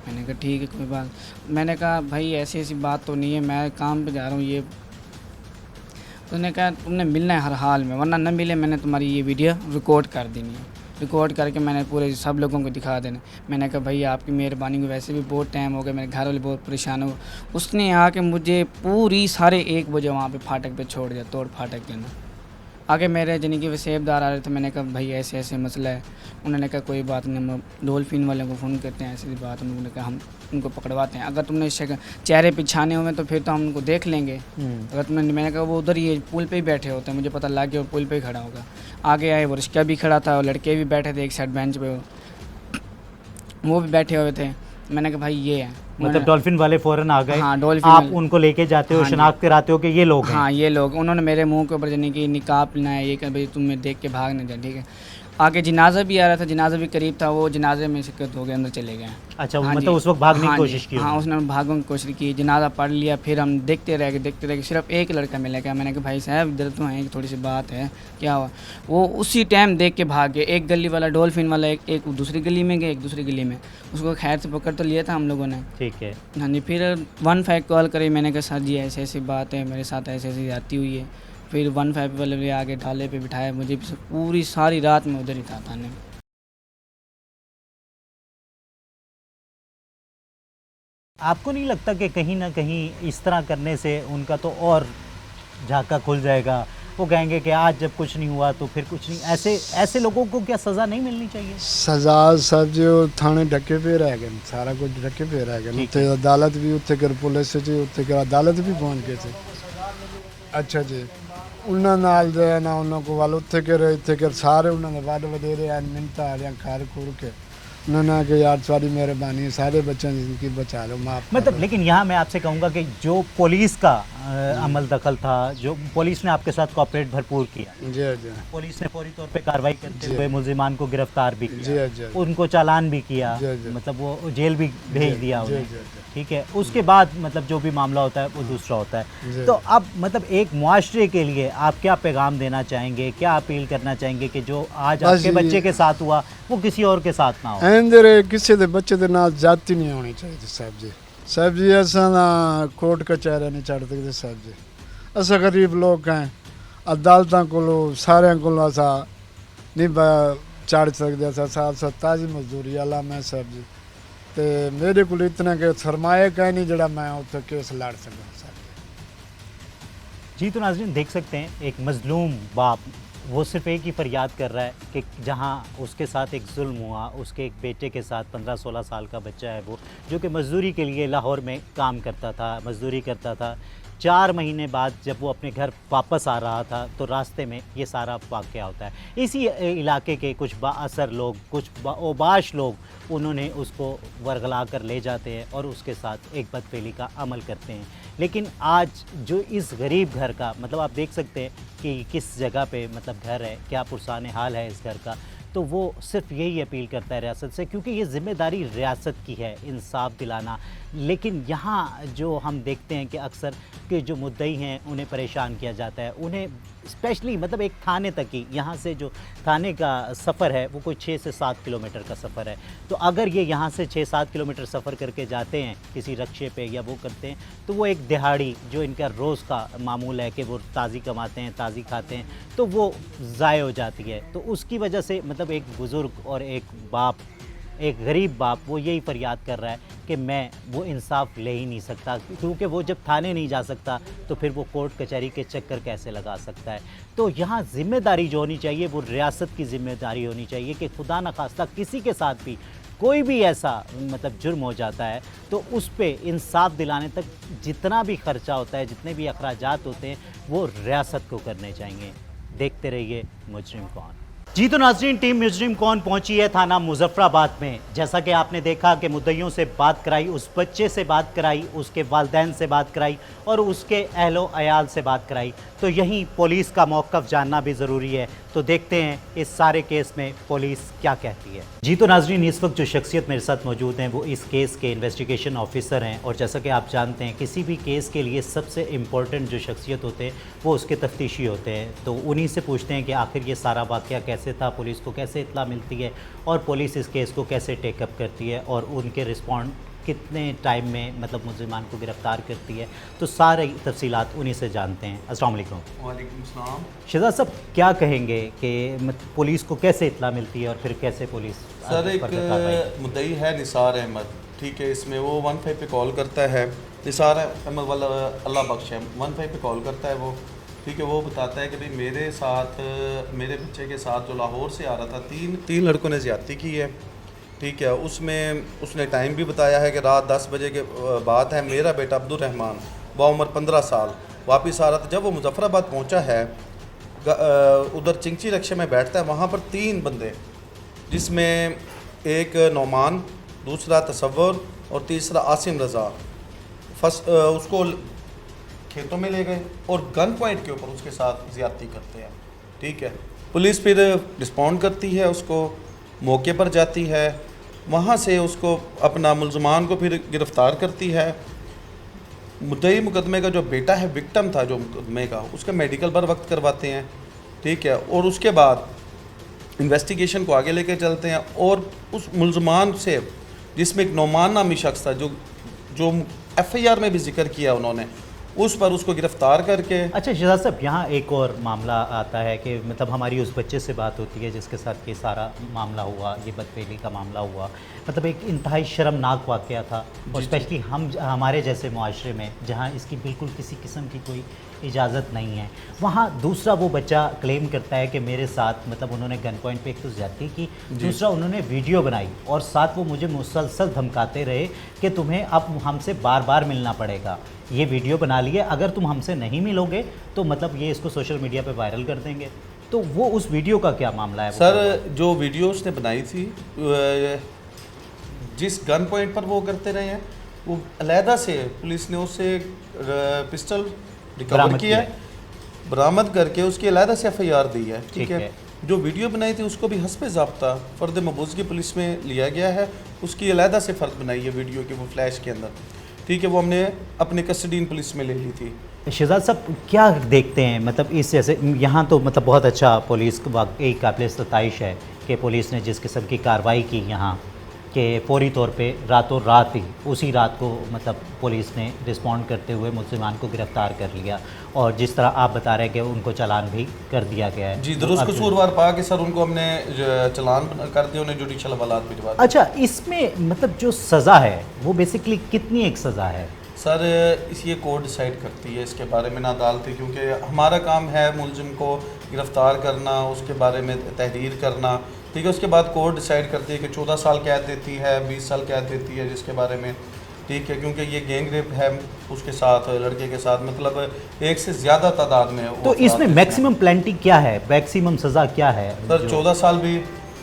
मैंने कहा ठीक है कोई बात। मैंने कहा भाई ऐसी बात तो नहीं है, मैं काम पे जा रहा हूँ। ये उसने कहा तुमने मिलना है हर हाल में, वरना न मिले मैंने तुम्हारी ये वीडियो रिकॉर्ड कर देनी है, रिकॉर्ड करके मैंने पूरे सब लोगों को दिखा देना। मैंने कहा भाई आपकी मेहरबानी को, वैसे भी बहुत टाइम हो गया, मेरे घर वाले बहुत परेशान हो। उसने आके मुझे पूरी 1:30 बजे वहाँ पे फाटक पे छोड़ दिया, तोड़ फाटक के अंदर। आगे मेरे यानी कि सेबदार आ रहे थे, मैंने कहा भाई ऐसे मसला है। उन्होंने कहा कोई बात नहीं, हम डॉल्फिन वाले को फ़ोन करते हैं, ऐसी बात। उन्होंने कहा हम उनको पकड़वाते हैं, अगर तुमने चेहरे पिछाने हुए तो फिर तो हम उनको देख लेंगे। अगर तुमने, मैंने कहा वो उधर ही पुल पे ही बैठे होते हैं, मुझे पता लग गया वो पुल पे ही खड़ा होगा। आगे आए, वो रिक्शा भी खड़ा था और लड़के भी बैठे थे एक साइड बेंच पे, वो भी बैठे हुए थे। मैंने कहा भाई ये है, मतलब डॉल्फिन वाले फौरन आ गए? हाँ डॉल्फिन आप वाले। उनको लेके जाते हो, हाँ जी। शनाख्त कराते हो कि ये लोग हैं? हाँ ये लोग। उन्होंने मेरे मुंह के ऊपर यानी कि निकाब लेना है, ये कर भाई तुम्हें देख के भाग नहीं जा, ठीक है। आगे जनाजा भी आ रहा था, जनाजा भी करीब था, वो जनाजे में शिरकत हो गए, अंदर चले गए। अच्छा, हाँ मतलब जी। उस वक्त भागने की हाँ कोशिश जी। की? हाँ उसने भागने की कोशिश की, जनाजा पढ़ लिया, फिर हम देखते रह गए। सिर्फ एक लड़का मिला गया। मैंने कहा भाई साहब इधर तो हैं, थोड़ी सी बात है, क्या हुआ? वो उसी टाइम देख के भाग गए। एक गली वाला डॉल्फिन वाला एक दूसरी गली में गया, एक दूसरी गली में। उसको खैर से पकड़ तो लिया था हम लोगों ने। ठीक है। हाँ जी। फिर 15 कॉल करी, मैंने कहा सर जी ऐसी बात है, मेरे साथ ऐसी आती हुई है। फिर 15 वाले आगे ढाले पे बिठाया, मुझे पूरी सारी रात में उधर ही था थाने में। आपको नहीं लगता कि कहीं ना कहीं इस तरह करने से उनका तो और झाका खुल जाएगा? वो कहेंगे कि आज जब कुछ नहीं हुआ तो फिर कुछ नहीं। ऐसे लोगों को क्या सज़ा नहीं मिलनी चाहिए? सजा सब जो थाने ढके पे रह गए, सारा कुछ ढके पे रह गए। उत्थे अदालत भी उत्थे कर पुलिस जी, उत्थे कर अदालत भी पहुंच गए थे। अच्छा जी, ਉਹਨਾਂ ਨਾਲ ਜੋ ਹੈ ਨਾ ਉਹਨਾਂ ਕੋ ਵੱਲ ਉੱਥੇ ਕੇ ਰਹੇ ਇੱਥੇ ਕੇ ਸਾਰੇ ਉਹਨਾਂ ਦੇ ਵੱਡ ਵਡੇਰੇ ਆ ਮਿੰਤਾ ਆ ਰਿਆਂ ਘਰ ਖੁਰ ਕੇ उन्होंने कि यार सारी मेहरबानी है सारे बच्चों की बचा लो माफ मतलब लेकिन यहाँ मैं आपसे कहूँगा कि जो पुलिस का अमल दखल था, जो पुलिस ने आपके साथ कोऑपरेट भरपूर किया, जी जी पुलिस ने फौरी तौर पे कार्रवाई करते हुए मुलजिमान को गिरफ्तार भी किया, जी जी उनको चालान भी किया, जी, जी। मतलब वो जेल भी भेज दिया जी, उन्हें, जी, जी। ठीक है। उसके बाद मतलब जो भी मामला होता है वो दूसरा होता है। जी। तो अब मतलब एक मुआशरे के लिए आप क्या पैगाम देना चाहेंगे, क्या अपील करना चाहेंगे कि जो आज बस आपके ये- बच्चे के साथ हुआ वो किसी और के साथ ना हो? एंदर किसी दे बच्चे दे नाल जाति नहीं होनी चाहिए साहब जी असां ना कोर्ट कचहरी नहीं चढ़ सकते साहब जी। असां गरीब लोग हैं, अदालतां कोलों सारियां कोलों असां नहीं चढ़ सकते। असां ताजी मजदूरी आला मैं साहब जी, ते मेरे को इतना कि सरमाए का नहीं जड़ा मैं उत्थे केस लड़ सकूं साहब जी। जी तो नाज़रीन देख सकते हैं एक मजलूम बाप वो सिर्फ एक ही फरियाद कर रहा है कि जहां उसके साथ एक जुल्म हुआ, उसके एक बेटे के साथ 15-16 साल का बच्चा है वो, जो कि मज़दूरी के लिए लाहौर में काम करता था, मज़दूरी करता था। 4 महीने बाद जब वो अपने घर वापस आ रहा था तो रास्ते में ये सारा वाक़या होता है। इसी इलाके के कुछ बाअसर लोग, कुछ ओबाश लोग उन्होंने उसको वरगला कर ले जाते हैं और उसके साथ एक बदफेली का अमल करते हैं। लेकिन आज जो इस गरीब घर का मतलब आप देख सकते हैं कि किस जगह पे मतलब घर है, क्या पुरसान हाल है इस घर का, तो वो सिर्फ यही अपील करता है रियासत से, क्योंकि ये ज़िम्मेदारी रियासत की है इंसाफ दिलाना। लेकिन यहाँ जो हम देखते हैं कि अक्सर के जो मुद्दई हैं उन्हें परेशान किया जाता है, उन्हें स्पेशली मतलब एक थाने तक ही, यहाँ से जो थाने का सफ़र है वो कोई 6 से 7 किलोमीटर का सफ़र है। तो अगर ये यहाँ से 6-7 किलोमीटर सफ़र करके जाते हैं किसी रक्शे पे या वो करते हैं तो वो एक दिहाड़ी जो इनका रोज़ का मामूल है कि वो ताज़ी कमाते हैं, ताज़ी खाते हैं, तो वो ज़ाय हो जाती है। तो उसकी वजह से मतलब एक बुज़ुर्ग और एक बाप, एक गरीब बाप वो यही फरियाद कर रहा है कि मैं वो इंसाफ ले ही नहीं सकता, क्योंकि वो जब थाने नहीं जा सकता तो फिर वो कोर्ट कचहरी के चक्कर कैसे लगा सकता है। तो यहाँ ज़िम्मेदारी जो होनी चाहिए वो रियासत की ज़िम्मेदारी होनी चाहिए कि खुदा न खास्ता किसी के साथ भी कोई भी ऐसा मतलब जुर्म हो जाता है तो उस पे इंसाफ दिलाने तक जितना भी ख़र्चा होता है, जितने भी अखराजात होते हैं वो रियासत को करने चाहिए। देखते रहिए मुजरिम कौन। जी तो नाज़रीन टीम मुजरिम कौन पहुंची है थाना मुजफ्फराबाद में। जैसा कि आपने देखा कि मुद्दइयों से बात कराई, उस बच्चे से बात कराई, उसके वालिदैन से बात कराई और उसके अहलो अयाल से बात कराई, तो यहीं पुलिस का मौक़िफ़ जानना भी ज़रूरी है। तो देखते हैं इस सारे केस में पुलिस क्या कहती है। जी तो नाज़रीन इस वक्त जो शख्सियत मेरे साथ मौजूद हैं वो इस केस के इन्वेस्टिगेशन ऑफिसर हैं, और जैसा कि आप जानते हैं किसी भी केस के लिए सबसे इम्पोर्टेंट जो शख्सियत होते हैं वो उसके तफ्तीशी होते हैं। तो उन्हीं से पूछते हैं कि आखिर ये सारा वाक़या कैसे था, पुलिस को कैसे इत्तला मिलती है और पुलिस इस केस को कैसे टेकअप करती है और उनके रिस्पॉन्ड कितने टाइम में मतलब मुलजिमान को गिरफ़्तार करती है। तो सारी तफसीलात उन्हीं से जानते हैं। अस्सलाम वालेकुम। वालेकुम सलाम। शहजाद साहब क्या कहेंगे कि पुलिस को कैसे इत्तला मिलती है और फिर कैसे पुलिस सर आगे फर्दर कार्रवाई? एक मुद्दई है निसार अहमद, ठीक है, इसमें वो 15 पे कॉल करता है। निसार अहमद वाला अल्लाह बख्श है, 15 पे कॉल करता है वो, ठीक है। वो बताता है कि भाई मेरे साथ मेरे बच्चे के साथ जो लाहौर से आ रहा था, तीन लड़कों ने ज़्यादती की है, ठीक है। उसमें उसने टाइम भी बताया है कि रात 10 बजे के बात है। मेरा बेटा अब्दुल रहमान उम्र 15 साल वापस आ रहा था। जब वो मुजफ्फराबाद पहुंचा है उधर चिंची रक्शे में बैठता है, वहाँ पर 3 बंदे, जिसमें एक नौमान, दूसरा तसव्वुर और तीसरा आसिम रज़ा, उसको खेतों में ले गए और गन पॉइंट के ऊपर उसके साथ ज़्यादती करते हैं, ठीक है। पुलिस फिर रिस्पॉन्ड करती है, उसको मौके पर जाती है, वहाँ से उसको अपना मुलजमान को फिर गिरफ़्तार करती है। मुद्दई मुकदमे का जो बेटा है, विक्टिम था जो मुकदमे का, उसका मेडिकल बर वक्त करवाते हैं, ठीक है। और उसके बाद इन्वेस्टिगेशन को आगे लेके चलते हैं और उस मुलजमान से, जिसमें एक नौमान नामी शख्स था जो FIR में भी जिक्र किया उन्होंने, उस पर उसको गिरफ़्तार करके। अच्छा शहजाद साहब यहाँ एक और मामला आता है कि मतलब हमारी उस बच्चे से बात होती है जिसके साथ ये सारा मामला हुआ, ये बदफेली का मामला हुआ, मतलब एक इंतहाई शर्मनाक वाक़या था। और स्पेशली हमारे जैसे मुआशरे में जहाँ इसकी बिल्कुल किसी किस्म की कोई इजाज़त नहीं है, वहाँ दूसरा वो बच्चा क्लेम करता है कि मेरे साथ मतलब उन्होंने गन पॉइंट पे एक तो ज़्यादती की, दूसरा उन्होंने वीडियो बनाई और साथ वो मुझे मुसलसल धमकाते रहे कि तुम्हें अब हमसे बार बार मिलना पड़ेगा। ये वीडियो बना निकालिए, अगर तुम हमसे नहीं मिलोगे तो मतलब ये इसको सोशल मीडिया पे वायरल कर देंगे। तो वो उस वीडियो का क्या मामला है? सर जो वीडियो उसने बनाई थी, जिस गन पॉइंट पर वो करते रहे हैं, वो अलहदा से पुलिस ने उससे पिस्टल रिकवर किया है, बरामद करके उसकी अलहदा से FIR दी है। ठीक है। जो वीडियो बनाई थी उसको भी हस्ब ज़ाब्ता फ़र्द मबूज़गी पुलिस में लिया गया है, उसकी अलहदा से फ़र्द बनाई है वीडियो के वो फ्लैश के अंदर। ठीक है, वो हमने अपने कस्टडीन पुलिस में ले ली थी। शहजाद साहब क्या देखते हैं, मतलब इस जैसे यहाँ तो मतलब बहुत अच्छा पुलिस एक काबिल सताइश है कि पुलिस ने जिस किस्म की कार्रवाई की यहाँ कि फौरी तौर पे रातों रात ही उसी रात को मतलब पुलिस ने रिस्पॉन्ड करते हुए मुसलमान को गिरफ़्तार कर लिया, और जिस तरह आप बता रहे हैं कि उनको चालान भी कर दिया गया है। जी, दुरुस्त कसूरवार पा के सर उनको हमने चालान कर दिया, उन्हें जुडिशल हवालात भिजवा दिए। अच्छा, इसमें मतलब जो सज़ा है वो बेसिकली कितनी एक सज़ा है? सर ये कोर्ट डिसाइड करती है इसके बारे में, ना अदालतें, क्योंकि हमारा काम है मुलजिम को गिरफ़्तार करना, उसके बारे में तहरीर करना। ठीक है, उसके बाद कोर्ट डिसाइड करती है कि 14 साल कैद देती है, 20 साल कैद देती है जिसके बारे में। ठीक है, क्योंकि ये गैंग रेप है उसके साथ, लड़के के साथ, मतलब एक से ज़्यादा तादाद में। तो इसमें मैक्सिमम प्लेंटी क्या है, मैक्सिमम सज़ा क्या है? सर 14 साल भी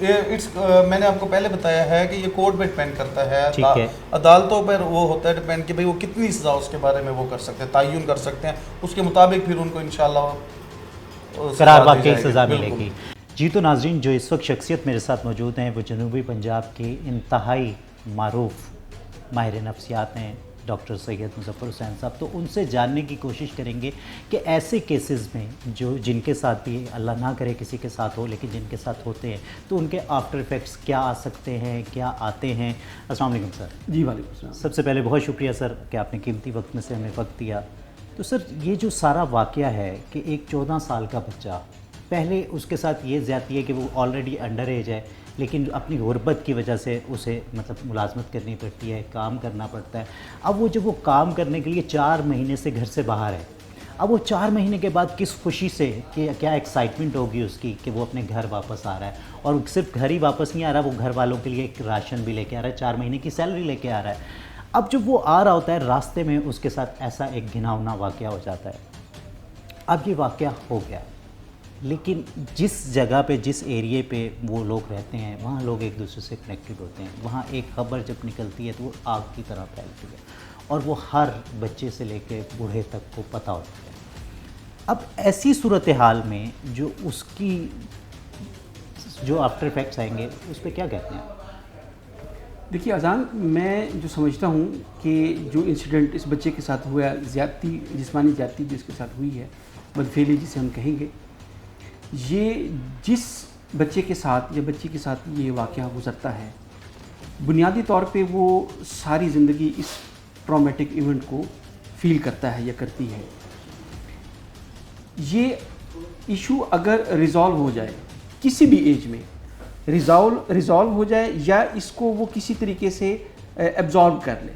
मैंने आपको पहले बताया है कि ये कोर्ट पे डिपेंड करता है, अदालतों पर वो होता है डिपेंड कि भाई वो कितनी सज़ा उसके बारे में वो कर सकते हैं, तयन कर सकते हैं, उसके मुताबिक फिर उनको इंशाल्लाह करार वाकई सज़ा मिलेगी। जी तो नाज़रीन, जो इस वक्त शख्सियत मेरे साथ मौजूद हैं वो जनूबी पंजाब के इंतहाई मारूफ माहिर नफ्सियात हैं डॉक्टर सैयद मुज़फ़्फ़र हुसैन साहब। तो उनसे जानने की कोशिश करेंगे कि ऐसे केसेस में जो जिनके साथ भी अल्लाह ना करे किसी के साथ हो, लेकिन जिनके साथ होते हैं तो उनके आफ्टर इफ़ेक्ट्स क्या आ सकते हैं, क्या आते हैं। अस्सलाम वालेकुम सर। जी वालेकुम सलाम। सबसे पहले बहुत शुक्रिया सर कि आपने कीमती वक्त में से हमें वक्त दिया। तो सर ये जो सारा वाक़या है कि एक 14 साल का बच्चा, पहले उसके साथ ये ज़्यादती है कि वो ऑलरेडी अंडर एज है, लेकिन अपनी गुर्बत की वजह से उसे मतलब मुलाजमत करनी पड़ती है, काम करना पड़ता है। अब वो जब वो काम करने के लिए 4 महीने से घर से बाहर है, अब वो 4 महीने के बाद किस खुशी से, कि क्या एक्साइटमेंट होगी उसकी कि वो अपने घर वापस आ रहा है, और सिर्फ घर ही वापस नहीं आ रहा, वो घर वालों के लिए एक राशन भी लेके आ रहा है, 4 महीने की सैलरी लेके आ रहा है। अब जब वो आ रहा होता है रास्ते में उसके साथ ऐसा एक घिनौना वाक़या हो जाता है। अब ये वाक़या हो गया, लेकिन जिस जगह पे, जिस एरिए पे वो लोग रहते हैं, वहाँ लोग एक दूसरे से कनेक्टेड होते हैं। वहाँ एक ख़बर जब निकलती है तो वो आग की तरह फैलती है, और वो हर बच्चे से लेके बूढ़े तक को पता होता है। अब ऐसी सूरत हाल में जो उसकी जो आफ्टर इफेक्ट्स आएंगे उस पर क्या कहते हैं? देखिए अजान, मैं जो समझता हूँ कि जो इंसिडेंट इस बच्चे के साथ हुआ, ज़्यादती, जिस्मानी ज़्यादती जो इसके साथ हुई है, बदफेली जिसे हम कहेंगे, ये जिस बच्चे के साथ या बच्ची के साथ ये वाक़या गुज़रता है, बुनियादी तौर पे वो सारी ज़िंदगी इस ट्रॉमेटिक इवेंट को फील करता है या करती है। ये इशू अगर रिज़ॉल्व हो जाए किसी भी एज में, रिज़ॉल्व हो जाए या इसको वो किसी तरीके से एब्जॉर्ब कर ले,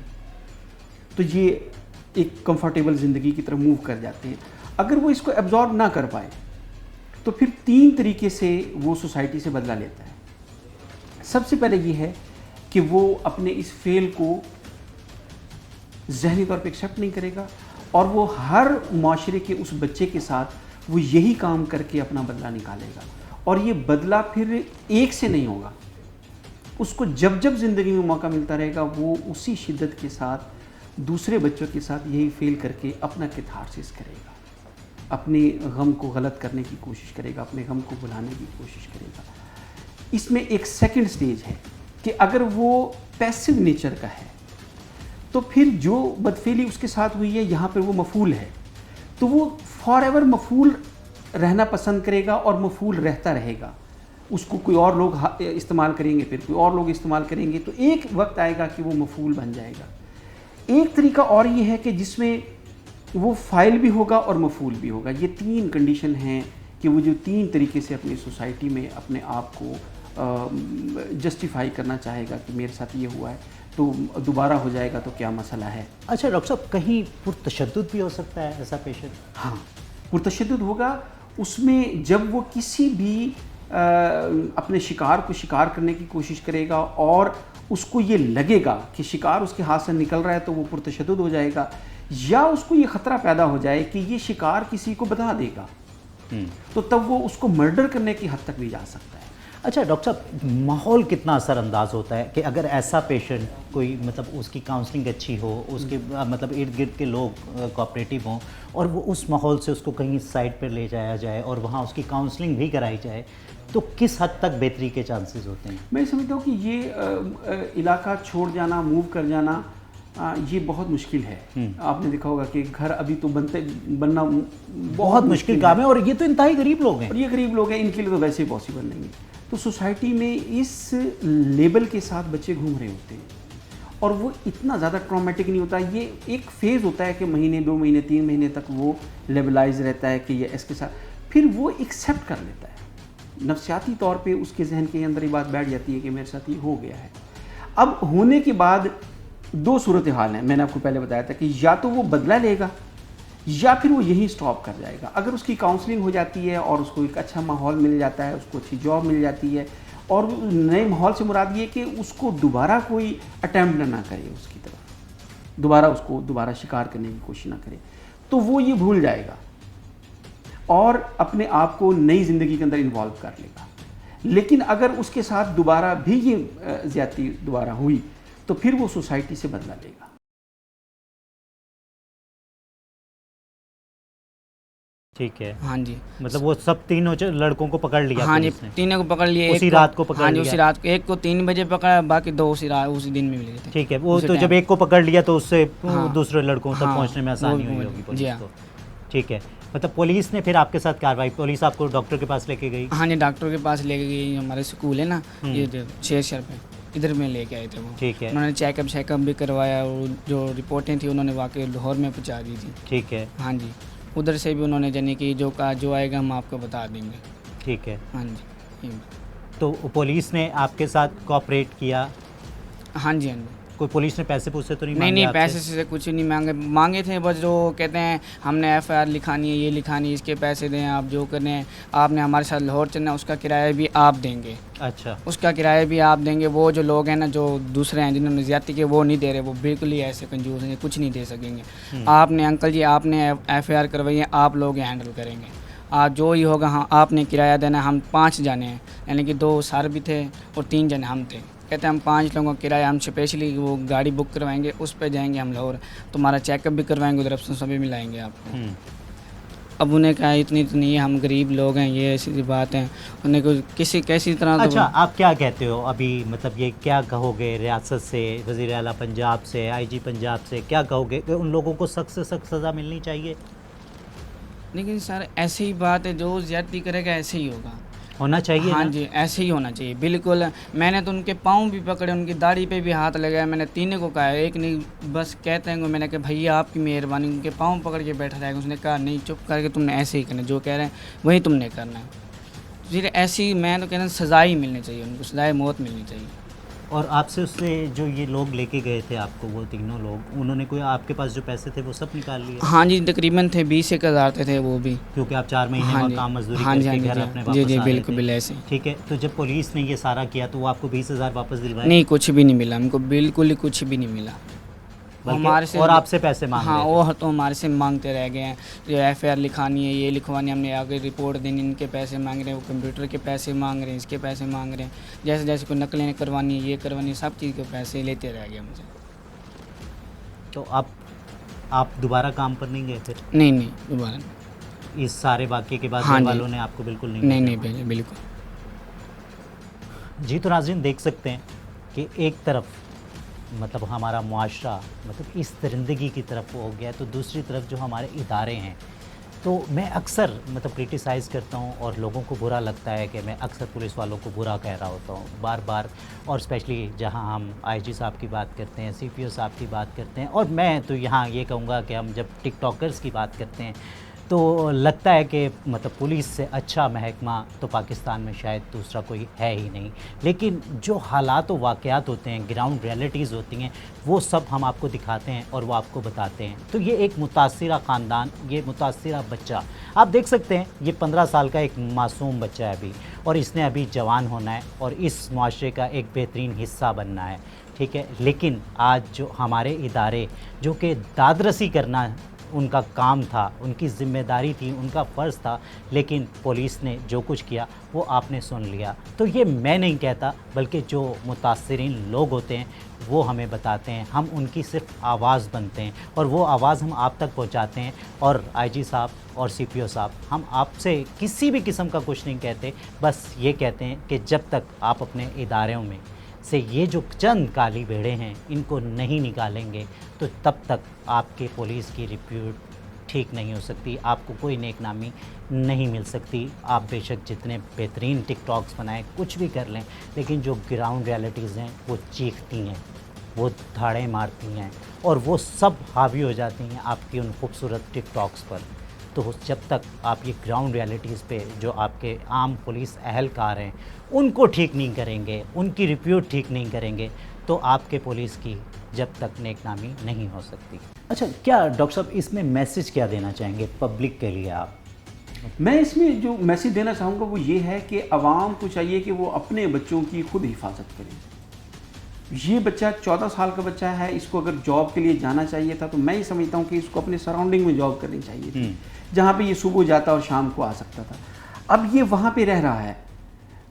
तो ये एक कंफर्टेबल ज़िंदगी की तरफ मूव कर जाते हैं। अगर वो इसको एब्जॉर्ब ना कर पाए तो फिर 3 तरीके से वो सोसाइटी से बदला लेता है। सबसे पहले ये है कि वो अपने इस फेल को ज़हनी तौर पे एक्सेप्ट नहीं करेगा, और वो हर माशरे के उस बच्चे के साथ वो यही काम करके अपना बदला निकालेगा, और ये बदला फिर एक से नहीं होगा। उसको जब जब ज़िंदगी में मौका मिलता रहेगा वो उसी शिद्दत के साथ दूसरे बच्चों के साथ यही फेल करके अपना कैथारसिस करेगा, अपने गम को गलत करने की कोशिश करेगा, अपने गम को भुलाने की कोशिश करेगा। इसमें एक सेकंड स्टेज है कि अगर वो पैसिव नेचर का है तो फिर जो बदफेली उसके साथ हुई है यहाँ पर वो मफूल है, तो वो फॉर एवर मफूल रहना पसंद करेगा और मफूल रहता रहेगा। उसको कोई और लोग इस्तेमाल करेंगे, फिर कोई और लोग इस्तेमाल करेंगे, तो एक वक्त आएगा कि वो मफूल बन जाएगा। एक तरीका और ये है कि जिसमें वो फाइल भी होगा और मफूल भी होगा। ये 3 कंडीशन हैं कि वो जो 3 तरीके से अपनी सोसाइटी में अपने आप को जस्टिफाई करना चाहेगा कि मेरे साथ ये हुआ है, तो दोबारा हो जाएगा तो क्या मसला है। अच्छा डॉक्टर साहब, कहीं पुरतशद्दुद भी हो सकता है ऐसा पेशेंट? हाँ, पुरतशद्दुद होगा उसमें जब वो किसी भी अपने शिकार को शिकार करने की कोशिश करेगा और اس کو یہ لگے گا کہ شکار اس کے ہاتھ سے نکل رہا ہے تو وہ پرتشدد ہو جائے گا، یا اس کو یہ خطرہ پیدا ہو جائے کہ یہ شکار کسی کو بتا دے گا، تو تب وہ اس کو مرڈر کرنے کی حد تک بھی جا سکتا ہے۔ اچھا ڈاکٹر صاحب، ماحول کتنا اثر انداز ہوتا ہے کہ اگر ایسا پیشنٹ کوئی مطلب اس کی کاؤنسلنگ اچھی ہو، اس کے مطلب ارد گرد کے لوگ کوآپریٹیو ہوں، اور وہ اس ماحول سے اس کو کہیں سائڈ پہ لے جایا جائے اور وہاں اس کی کاؤنسلنگ بھی کرائی جائے، تو کس حد تک بہتری کے چانسز ہوتے ہیں؟ میں سمجھتا ہوں کہ یہ علاقہ چھوڑ جانا، موو کر جانا، یہ بہت مشکل ہے۔ آپ نے دیکھا ہوگا کہ گھر ابھی تو بننا بہت مشکل کام ہے، اور یہ تو انتہائی غریب لوگ ہیں، اور یہ غریب لوگ ہیں، ان کے لیے تو ویسے ہی پاسبل نہیں ہے۔ تو سوسائٹی میں اس لیبل کے ساتھ بچے گھوم رہے ہوتے ہیں، اور وہ اتنا زیادہ ٹرامیٹک نہیں ہوتا، یہ ایک فیز ہوتا ہے کہ مہینے 2 مہینے 3 مہینے تک وہ لیبلائز رہتا ہے کہ یہ اس کے ساتھ، پھر وہ ایکسیپٹ کر لیتا ہے، نفسیاتی طور پہ اس کے ذہن کے اندر یہ بات بیٹھ جاتی ہے کہ میرے ساتھ یہ ہو گیا ہے۔ اب ہونے کے بعد 2 صورتحال ہیں، میں نے آپ کو پہلے بتایا تھا کہ یا تو وہ بدلہ لے گا یا پھر وہ یہی سٹاپ کر جائے گا۔ اگر اس کی کاؤنسلنگ ہو جاتی ہے اور اس کو ایک اچھا ماحول مل جاتا ہے، اس کو اچھی جاب مل جاتی ہے، اور نئے ماحول سے مراد یہ کہ اس کو دوبارہ کوئی اٹیمپٹ نہ کرے اس کی طرف، دوبارہ شکار کرنے کی کوشش نہ کرے، تو وہ یہ بھول جائے گا اور اپنے آپ کو نئی زندگی کے اندر انوالو کر لے گا۔ لیکن اگر اس کے ساتھ دوبارہ بھی یہ زیادتی دوبارہ ہوئی تو پھر وہ سوسائٹی سے بدلہ لے گا۔ ٹھیک ہے، ہاں جی، مطلب وہ سب تینوں لڑکوں کو پکڑ لیا ہاں جی، پولیس نے؟ تینوں کو پکڑ لیے، اسی رات کو پکڑ ہاں جی، لیا؟ اسی رات کو، ایک کو 3 بجے پکڑا، باقی 2 اسی دن میں ملے تھے۔ ٹھیک ہے، وہ تو جب ایک کو پکڑ لیا تو اس سے دوسرے لڑکوں تک ہاں، پہنچنے میں آسانی ہوئی ہوگی جی پولیس ہاں۔ کو۔ ٹھیک ہے، مطلب پولیس نے پھر آپ کے ساتھ کارروائی، پولیس آپ کو ڈاکٹر کے پاس لے کے گئی؟ ہاں جی، ڈاکٹر کے پاس لے کے گئی، ہمارے اسکول ہے نا یہ شیر پہ، ادھر میں لے کے آئے تھے وہ۔ ٹھیک ہے، انہوں نے چیک اپ بھی کروایا، اور جو رپورٹیں تھیں انہوں نے واقعی لاہور میں پہنچا دی تھی۔ ٹھیک ہے، ہاں جی، ادھر سے بھی انہوں نے جانے کی جو آئے گا ہم آپ کو بتا دیں گے۔ ٹھیک ہے، ہاں جی، تو پولیس نے آپ کے ساتھ کوآپریٹ کیا؟ ہاں جی، ہاں جی، کوئی پولیس نے پیسے پوسے تو نہیں مانگے نہیں آپ سے؟ پیسے سے کچھ نہیں مانگے تھے، بس جو کہتے ہیں ہم نے FIR لکھانی ہے، یہ لکھانی ہے، اس کے پیسے دیں، آپ جو کریں، آپ نے ہمارے ساتھ لاہور چلنا ہے، اس کا کرایہ بھی آپ دیں گے۔ اچھا، اس کا کرایہ بھی آپ دیں گے۔ وہ جو لوگ ہیں نا، جو دوسرے ہیں جنہوں نے زیادتی کی، وہ نہیں دے رہے، وہ بالکل ہی ایسے کنجوس ہیں، کچھ نہیں دے سکیں گے۔ آپ نے انکل جی، آپ نے FIR کروائی ہے، آپ لوگ ہینڈل کریں گے، جو ہی ہوگا ہاں آپ نے کرایہ دینا ہے۔ ہم 5 جانے ہیں، یعنی کہ 2 سر بھی تھے اور 3 جنے ہم تھے۔ کہتے ہیں ہم 5 لوگوں کا کرایہ، ہم اسپیشلی وہ گاڑی بک کروائیں گے، اس پہ جائیں گے ہم لاہور، تمہارا چیک اپ بھی کروائیں گے، ادھر افسر سے بھی ملائیں گے آپ کو۔ اب انہیں کہا اتنی تو نہیں ہے، ہم غریب لوگ ہیں، یہ ایسی بات ہے، انہیں کو کیسی طرح۔ اچھا، آپ کیا کہتے ہو ابھی، مطلب یہ کیا کہو گے ریاست سے، وزیر اعلیٰ پنجاب سے، IG پنجاب سے، کیا کہو گے کہ ان لوگوں کو سخت سے سخت سزا ملنی چاہیے؟ لیکن سر ایسے ہی بات ہے، جو زیادتی کرے گا ایسے ہی ہوگا، ہونا چاہیے ہاں نا؟ جی، ایسے ہی ہونا چاہیے بالکل۔ میں نے تو ان کے پاؤں بھی پکڑے، ان کی داڑھی پہ بھی ہاتھ لگایا، میں نے 3 کو کہا، ایک نہیں بس کہتے ہیں، میں نے کہا بھیا آپ کی مہربانی، ان کے پاؤں پکڑ کے بیٹھا رہے گا۔ اس نے کہا نہیں، چپ کر کے تم نے ایسے ہی کرنا، جو کہہ رہے ہیں وہی تم نے کرنا ہے۔ پھر ایسی میں تو کہنا سزا ہی ملنی چاہیے ان کو، سزائے موت ملنی چاہیے۔ اور آپ سے اس سے جو یہ لوگ لے کے گئے تھے آپ کو، وہ تینوں لوگ، انہوں نے کوئی آپ کے پاس جو پیسے تھے وہ سب نکال لیے؟ ہاں جی، تقریباً تھے 20-1 ہزار تھے وہ بھی، کیونکہ آپ 4 مہینے ہاں کا جی، کام مزدوری ہاں کر جی، کے ہاں گھر جی، اپنے جی واپس جی آ رہے بالکل تھے۔ بالکل ایسے۔ ٹھیک ہے، تو جب پولیس نے یہ سارا کیا تو وہ آپ کو 20,000 واپس دلوائے؟ نہیں، کچھ بھی نہیں ملا ہم کو، بالکل ہی کچھ بھی نہیں ملا ہمارے سے۔ اور آپ سے پیسے مانگ ہاں، رہے وہ تو ہمارے سے مانگتے رہ گئے ہیں، جو FIR لکھانی ہے، یہ لکھوانی، ہم نے آگے رپورٹ دینی، ان کے پیسے مانگ رہے ہیں، وہ کمپیوٹر کے پیسے مانگ رہے ہیں، اس کے پیسے مانگ رہے ہیں، جیسے جیسے کوئی نقلیں کروانی ہے، یہ کروانی ہے، سب چیز کے پیسے لیتے رہ گئے مجھے۔ تو آپ دوبارہ کام پر نہیں گئے پھر نہیں دوبارہ نہیں۔ اس سارے واقعے کے بعد؟ ہاں گھر جی، والوں نے آپ کو بالکل نہیں بھیجا؟ بھیجے بالکل۔ جی، تو ناظرین دیکھ سکتے ہیں کہ ایک طرف مطلب ہمارا معاشرہ مطلب اس درندگی کی طرف ہو گیا ہے، تو دوسری طرف جو ہمارے ادارے ہیں، تو میں اکثر مطلب کرٹیسائز کرتا ہوں اور لوگوں کو برا لگتا ہے کہ میں اکثر پولیس والوں کو برا کہہ رہا ہوتا ہوں بار بار، اور اسپیشلی جہاں ہم IG صاحب کی بات کرتے ہیں، CPO صاحب کی بات کرتے ہیں، اور میں تو یہاں یہ کہوں گا کہ ہم جب ٹک ٹاکرز کی بات کرتے ہیں تو لگتا ہے کہ مطلب پولیس سے اچھا محکمہ تو پاکستان میں شاید دوسرا کوئی ہے ہی نہیں، لیکن جو حالات و واقعات ہوتے ہیں، گراؤنڈ ریئلٹیز ہوتی ہیں، وہ سب ہم آپ کو دکھاتے ہیں اور وہ آپ کو بتاتے ہیں۔ تو یہ ایک متاثرہ خاندان، یہ متاثرہ بچہ، آپ دیکھ سکتے ہیں یہ 15 سال کا ایک معصوم بچہ ہے ابھی، اور اس نے ابھی جوان ہونا ہے اور اس معاشرے کا ایک بہترین حصہ بننا ہے۔ ठीक है, लेकिन आज जो हमारे इदारे जो कि दादरसी करना उनका काम था, उनकी ज़िम्मेदारी थी, उनका फ़र्ज़ था, लेकिन पुलिस ने जो कुछ किया वो आपने सुन लिया। तो ये मैं नहीं कहता, बल्कि जो मुतासिरीन लोग होते हैं वो हमें बताते हैं, हम उनकी सिर्फ आवाज़ बनते हैं और वो आवाज़ हम आप तक पहुंचाते हैं। और आईजी साहब और सीपीओ साहब, हम आपसे किसी भी किस्म का कुछ नहीं कहते, बस ये कहते हैं कि जब तक आप अपने इदारों में से ये जो चंद काली भेड़े हैं इनको नहीं निकालेंगे तो तब तक आपके पुलिस की रिप्यूट ठीक नहीं हो सकती, आपको कोई नेक नामी नहीं मिल सकती। आप बेशक जितने बेहतरीन टिकटॉक्स बनाएं, कुछ भी कर लें, लेकिन जो ग्राउंड रियलिटीज़ हैं वो चीखती हैं, वो धाड़ें मारती हैं और वो सब हावी हो जाती हैं आपकी उन खूबसूरत टिकटॉक्स पर। तो जब तक आप ये ग्राउंड रियलिटीज़ पे जो आपके आम पुलिस अहलकार हैं उनको ठीक नहीं करेंगे, उनकी रिप्यूट ठीक नहीं करेंगे, तो आपके पुलिस की जब तक नेक नामी नहीं हो सकती। अच्छा, क्या डॉक्टर साहब इसमें मैसेज क्या देना चाहेंगे पब्लिक के लिए आप? मैं इसमें जो मैसेज देना चाहूँगा वो ये है कि आवाम को चाहिए कि वो अपने बच्चों की खुद हिफाजत करें। ये बच्चा 14 साल का बच्चा है, इसको अगर जॉब के लिए जाना चाहिए था तो मैं ये समझता हूँ कि इसको अपने सराउंडिंग में जॉब करनी चाहिए थी, जहाँ पे ये सुबह जाता और शाम को आ सकता था। अब ये वहाँ पे रह रहा है,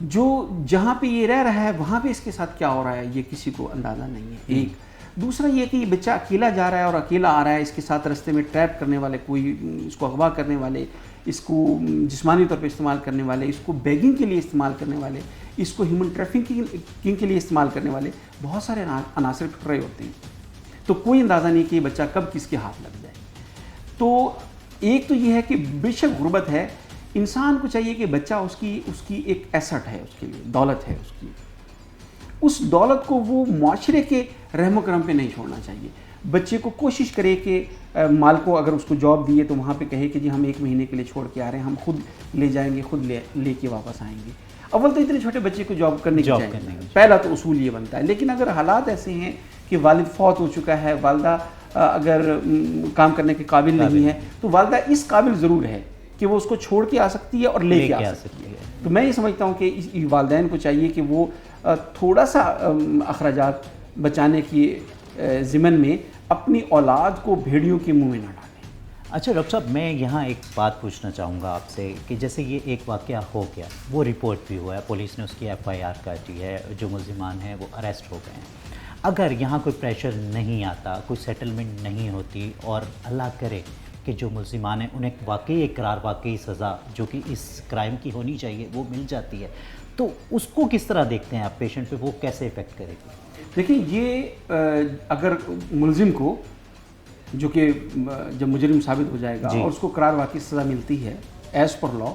जो जहाँ पे ये रह रहा है वहाँ पे इसके साथ क्या हो रहा है ये किसी को अंदाज़ा नहीं है। एक दूसरा ये कि ये बच्चा अकेला जा रहा है और अकेला आ रहा है, इसके साथ रास्ते में ट्रैप करने वाले, कोई इसको अगवा करने वाले, इसको जिस्मानी तौर पे इस्तेमाल करने वाले, इसको बेगिंग के लिए इस्तेमाल करने वाले, इसको ह्यूमन ट्रैफिकिंग के लिए इस्तेमाल करने वाले बहुत सारे अनासर फिर रहे होते हैं। तो कोई अंदाज़ा नहीं कि ये बच्चा कब किसके हाथ लग जाए। तो एक तो ये है कि बेशक गुर्बत है, इंसान को चाहिए कि बच्चा उसकी एक एसेट है, उसके लिए दौलत है उसकी, उस दौलत को वो मुआशरे के रहमो करम पे नहीं छोड़ना चाहिए। बच्चे को कोशिश करे कि माल को अगर उसको जॉब दिए तो वहाँ पे कहे कि जी हम 1 महीने के लिए छोड़ के आ रहे हैं, हम खुद ले जाएंगे, खुद ले के वापस आएंगे। अव्वल तो इतने छोटे बच्चे को जॉब करने की चाहिए, पहला तो उसूल ये बनता है। लेकिन अगर हालात ऐसे हैं कि वालिद फौत हो चुका है, वालदा अगर काम करने के काबिल नहीं है, तो वालदा इस काबिल ज़रूर है कि वो उसको छोड़ के आ सकती है और ले के आ सकती है। तो मैं ये समझता हूँ कि वालिदैन को चाहिए कि वो थोड़ा सा अखराजात बचाने की ज़िमन में अपनी औलाद को भेड़ियों के मुंह में ना डालें। अच्छा डॉक्टर साहब, मैं यहाँ एक बात पूछना चाहूँगा आपसे कि जैसे ये एक वाक़या हो गया, वो रिपोर्ट भी हुआ है, पुलिस ने उसकी FIR काटी है, जो मुल्ज़िमान हैं वो अरेस्ट हो गए हैं। अगर यहाँ कोई प्रेशर नहीं आता, कोई सेटलमेंट नहीं होती और अल्लाह करे कि जो मुल्ज़िमान हैं उन्हें वाकई इकरार, वाकई सज़ा जो कि इस क्राइम की होनी चाहिए वो मिल जाती है, तो उसको किस तरह देखते हैं आप पेशेंट पे, वो कैसे इफ़ेक्ट करेगी? देखिए, ये अगर मुलजिम को जो कि जब मुजरिम साबित हो जाएगा और उसको करार वाकई सज़ा मिलती है एज़ पर लॉ,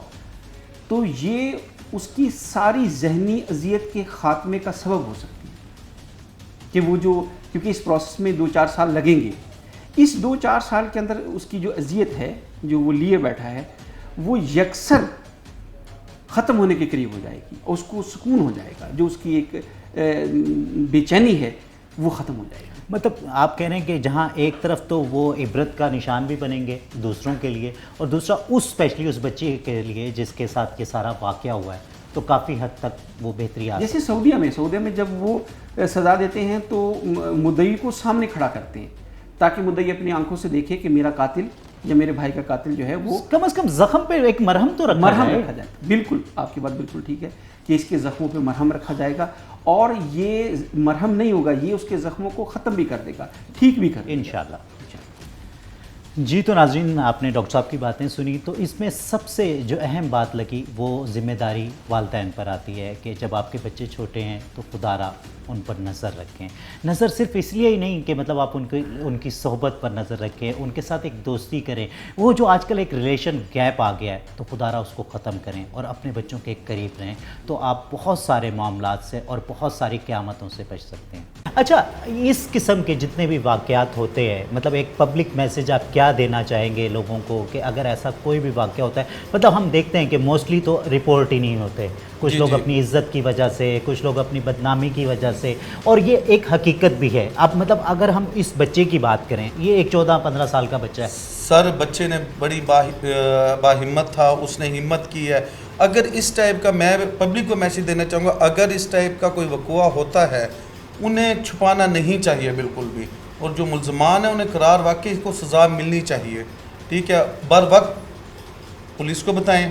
तो ये उसकी सारी जहनी अजियत के ख़ात्मे का सबब हो सकती है कि वो जो, क्योंकि इस प्रोसेस में 2-4 साल लगेंगे, इस 2-4 साल के अंदर उसकी जो अजियत है जो वो लिए बैठा है वो यकसर ख़त्म होने के करीब हो जाएगी, उसको सुकून हो जाएगा, जो उसकी एक बेचैनी है वो ख़त्म हो जाएगी। मतलब आप कह रहे हैं कि जहाँ एक तरफ तो वो इबरत का निशान भी बनेंगे दूसरों के लिए, और दूसरा स्पेशली उस बच्चे के लिए जिसके साथ ये सारा वाक़या हुआ है, तो काफ़ी हद तक वो बेहतरी आ। जैसे सऊदीया में जब वो सज़ा देते हैं तो मुद्दई को सामने खड़ा करते हैं ताकि मुद्दई अपनी आंखों से देखे कि मेरा कातिल या मेरे भाई का कातिल जो है वो कम से कम जख्म पे एक मरहम तो रखा जाएगा। बिल्कुल, आपकी बात बिल्कुल ठीक है कि इसके ज़ख्मों पे मरहम रखा जाएगा, और ये मरहम नहीं होगा, ये उसके ज़ख्मों को ख़त्म भी कर देगा, ठीक भी कर देगा इंशाल्लाह। जी, तो नाज़रीन, आपने डॉक्टर साहब की बातें सुनी, तो इसमें सबसे जो अहम बात लगी वो ज़िम्मेदारी वालिदैन पर आती है कि जब आपके बच्चे छोटे हैं तो खुदारा उन पर नज़र रखें। नज़र सिर्फ इसलिए ही नहीं कि मतलब आप उनकी सोहबत पर नज़र रखें, उनके साथ एक दोस्ती करें, वो जो आजकल एक रिलेशन गैप आ गया है तो खुदारा उसको ख़त्म करें और अपने बच्चों के करीब रहें, तो आप बहुत सारे मामलात से और बहुत सारी क़यामतों से बच सकते हैं। अच्छा, इस किस्म के जितने भी वाक़यात होते हैं, मतलब एक पब्लिक मैसेज आप क्या देना चाहेंगे लोगों को कि अगर ऐसा कोई भी वाक़या होता है, मतलब हम देखते हैं कि मोस्टली तो रिपोर्ट ही नहीं होते, कुछ लोग अपनी इज़्ज़त की वजह से, कुछ लोग अपनी बदनामी की वजह से, और ये एक हकीकत भी है। अब मतलब अगर हम इस बच्चे की बात करें, ये एक 14-15 साल का बच्चा है सर, बच्चे ने बड़ी बाहिम्मत था, उसने हिम्मत की है। अगर इस टाइप का, मैं पब्लिक को मैसेज देना चाहूँगा, अगर इस टाइप का कोई वक़ुआ होता है انہیں چھپانا نہیں چاہیے بالکل بھی، اور جو ملزمان ہیں انہیں قرار واقعی کو سزا ملنی چاہیے، ٹھیک ہے. بر وقت پولیس کو بتائیں،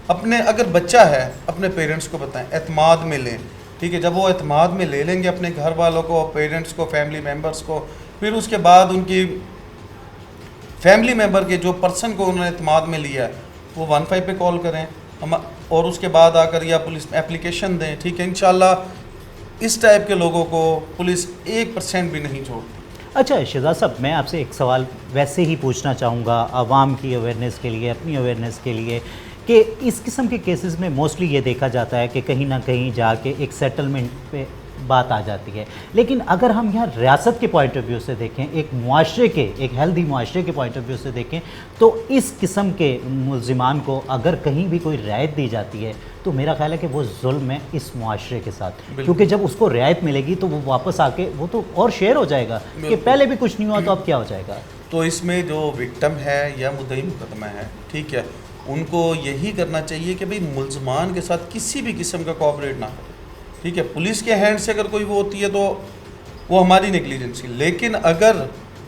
اپنے اگر بچہ ہے اپنے پیرنٹس کو بتائیں، اعتماد میں لیں، ٹھیک ہے. جب وہ اعتماد میں لے لیں گے اپنے گھر والوں کو، پیرنٹس کو، فیملی ممبرس کو، پھر اس کے بعد ان کی فیملی ممبر کے جو پرسن کو انہوں نے اعتماد میں لیا ہے وہ 15 پہ کال کریں اور اس کے بعد آ کر یا پولیس میں اپلیکیشن دیں، ٹھیک ہے. انشاءاللہ اس ٹائپ کے لوگوں کو پولیس 1% بھی نہیں چھوڑتی. اچھا شہزاد صاحب، میں آپ سے ایک سوال ویسے ہی پوچھنا چاہوں گا عوام کی اویئرنیس کے لیے، اپنی اویئرنیس کے لیے، کہ اس قسم کے کیسز میں موسٹلی یہ دیکھا جاتا ہے کہ کہیں نہ کہیں جا کے ایک سیٹلمنٹ پہ بات آ جاتی ہے، لیکن اگر ہم یہاں ریاست کے پوائنٹ آف ویو سے دیکھیں، ایک معاشرے کے، ایک ہیلدی معاشرے کے پوائنٹ آف ویو سے دیکھیں، تو اس قسم کے ملزمان کو اگر کہیں بھی کوئی رعایت دی جاتی ہے تو میرا خیال ہے کہ وہ ظلم ہے اس معاشرے کے ساتھ، کیونکہ جب اس کو رعایت ملے گی تو وہ واپس آ کے وہ تو اور شیئر ہو جائے گا کہ پہلے بھی کچھ نہیں ہوا تو اب کیا ہو جائے گا. تو اس میں جو وکٹم ہے یا مدعی مقدمہ ہے، ٹھیک ہے، ان کو یہی کرنا چاہیے کہ بھئی ملزمان کے ساتھ کسی بھی قسم کا کوآپریٹ نہ کرے، ٹھیک ہے. پولیس کے ہینڈ سے اگر کوئی وہ ہوتی ہے تو وہ ہماری نیگلیجنسی، لیکن اگر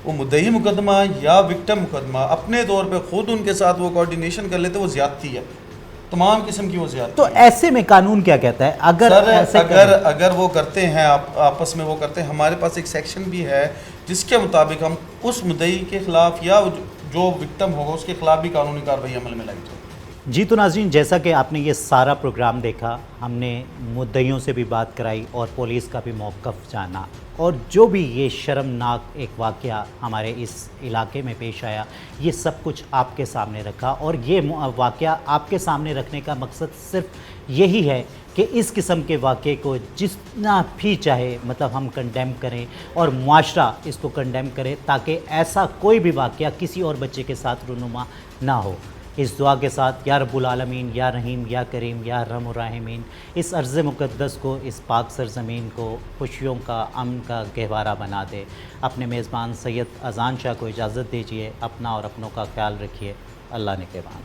وہ مدعی مقدمہ یا وکٹم مقدمہ اپنے طور پہ خود ان کے ساتھ وہ کوارڈینیشن کر لیتے، وہ زیادتی ہے، تمام قسم کی وہ زیادتی. تو ایسے میں قانون کیا کہتا ہے اگر وہ کرتے ہیں آپس میں وہ کرتے ہیں، ہمارے پاس ایک سیکشن بھی ہے جس کے مطابق ہم اس مدعی کے خلاف یا جو وکٹم ہوگا اس کے خلاف بھی قانونی کارروائی عمل میں لائی جائے. جی تو ناظرین، جیسا کہ آپ نے یہ سارا پروگرام دیکھا، ہم نے مدعیوں سے بھی بات کرائی اور پولیس کا بھی موقف جانا، اور جو بھی یہ شرمناک ایک واقعہ ہمارے اس علاقے میں پیش آیا یہ سب کچھ آپ کے سامنے رکھا، اور یہ واقعہ آپ کے سامنے رکھنے کا مقصد صرف یہی ہے کہ اس قسم کے واقعے کو جتنا بھی چاہے مطلب ہم کنڈیم کریں اور معاشرہ اس کو کنڈیم کرے، تاکہ ایسا کوئی بھی واقعہ کسی اور بچے کے ساتھ رونما نہ ہو. اس دعا کے ساتھ یا رب العالمین یا رحیم یا کریم یا ارحم الراحمین اس ارض مقدس کو، اس پاک سرزمین کو خوشیوں کا، امن کا گہوارہ بنا دے. اپنے میزبان سید اذان شاہ کو اجازت دیجیے. اپنا اور اپنوں کا خیال رکھیے. اللہ نگہبان.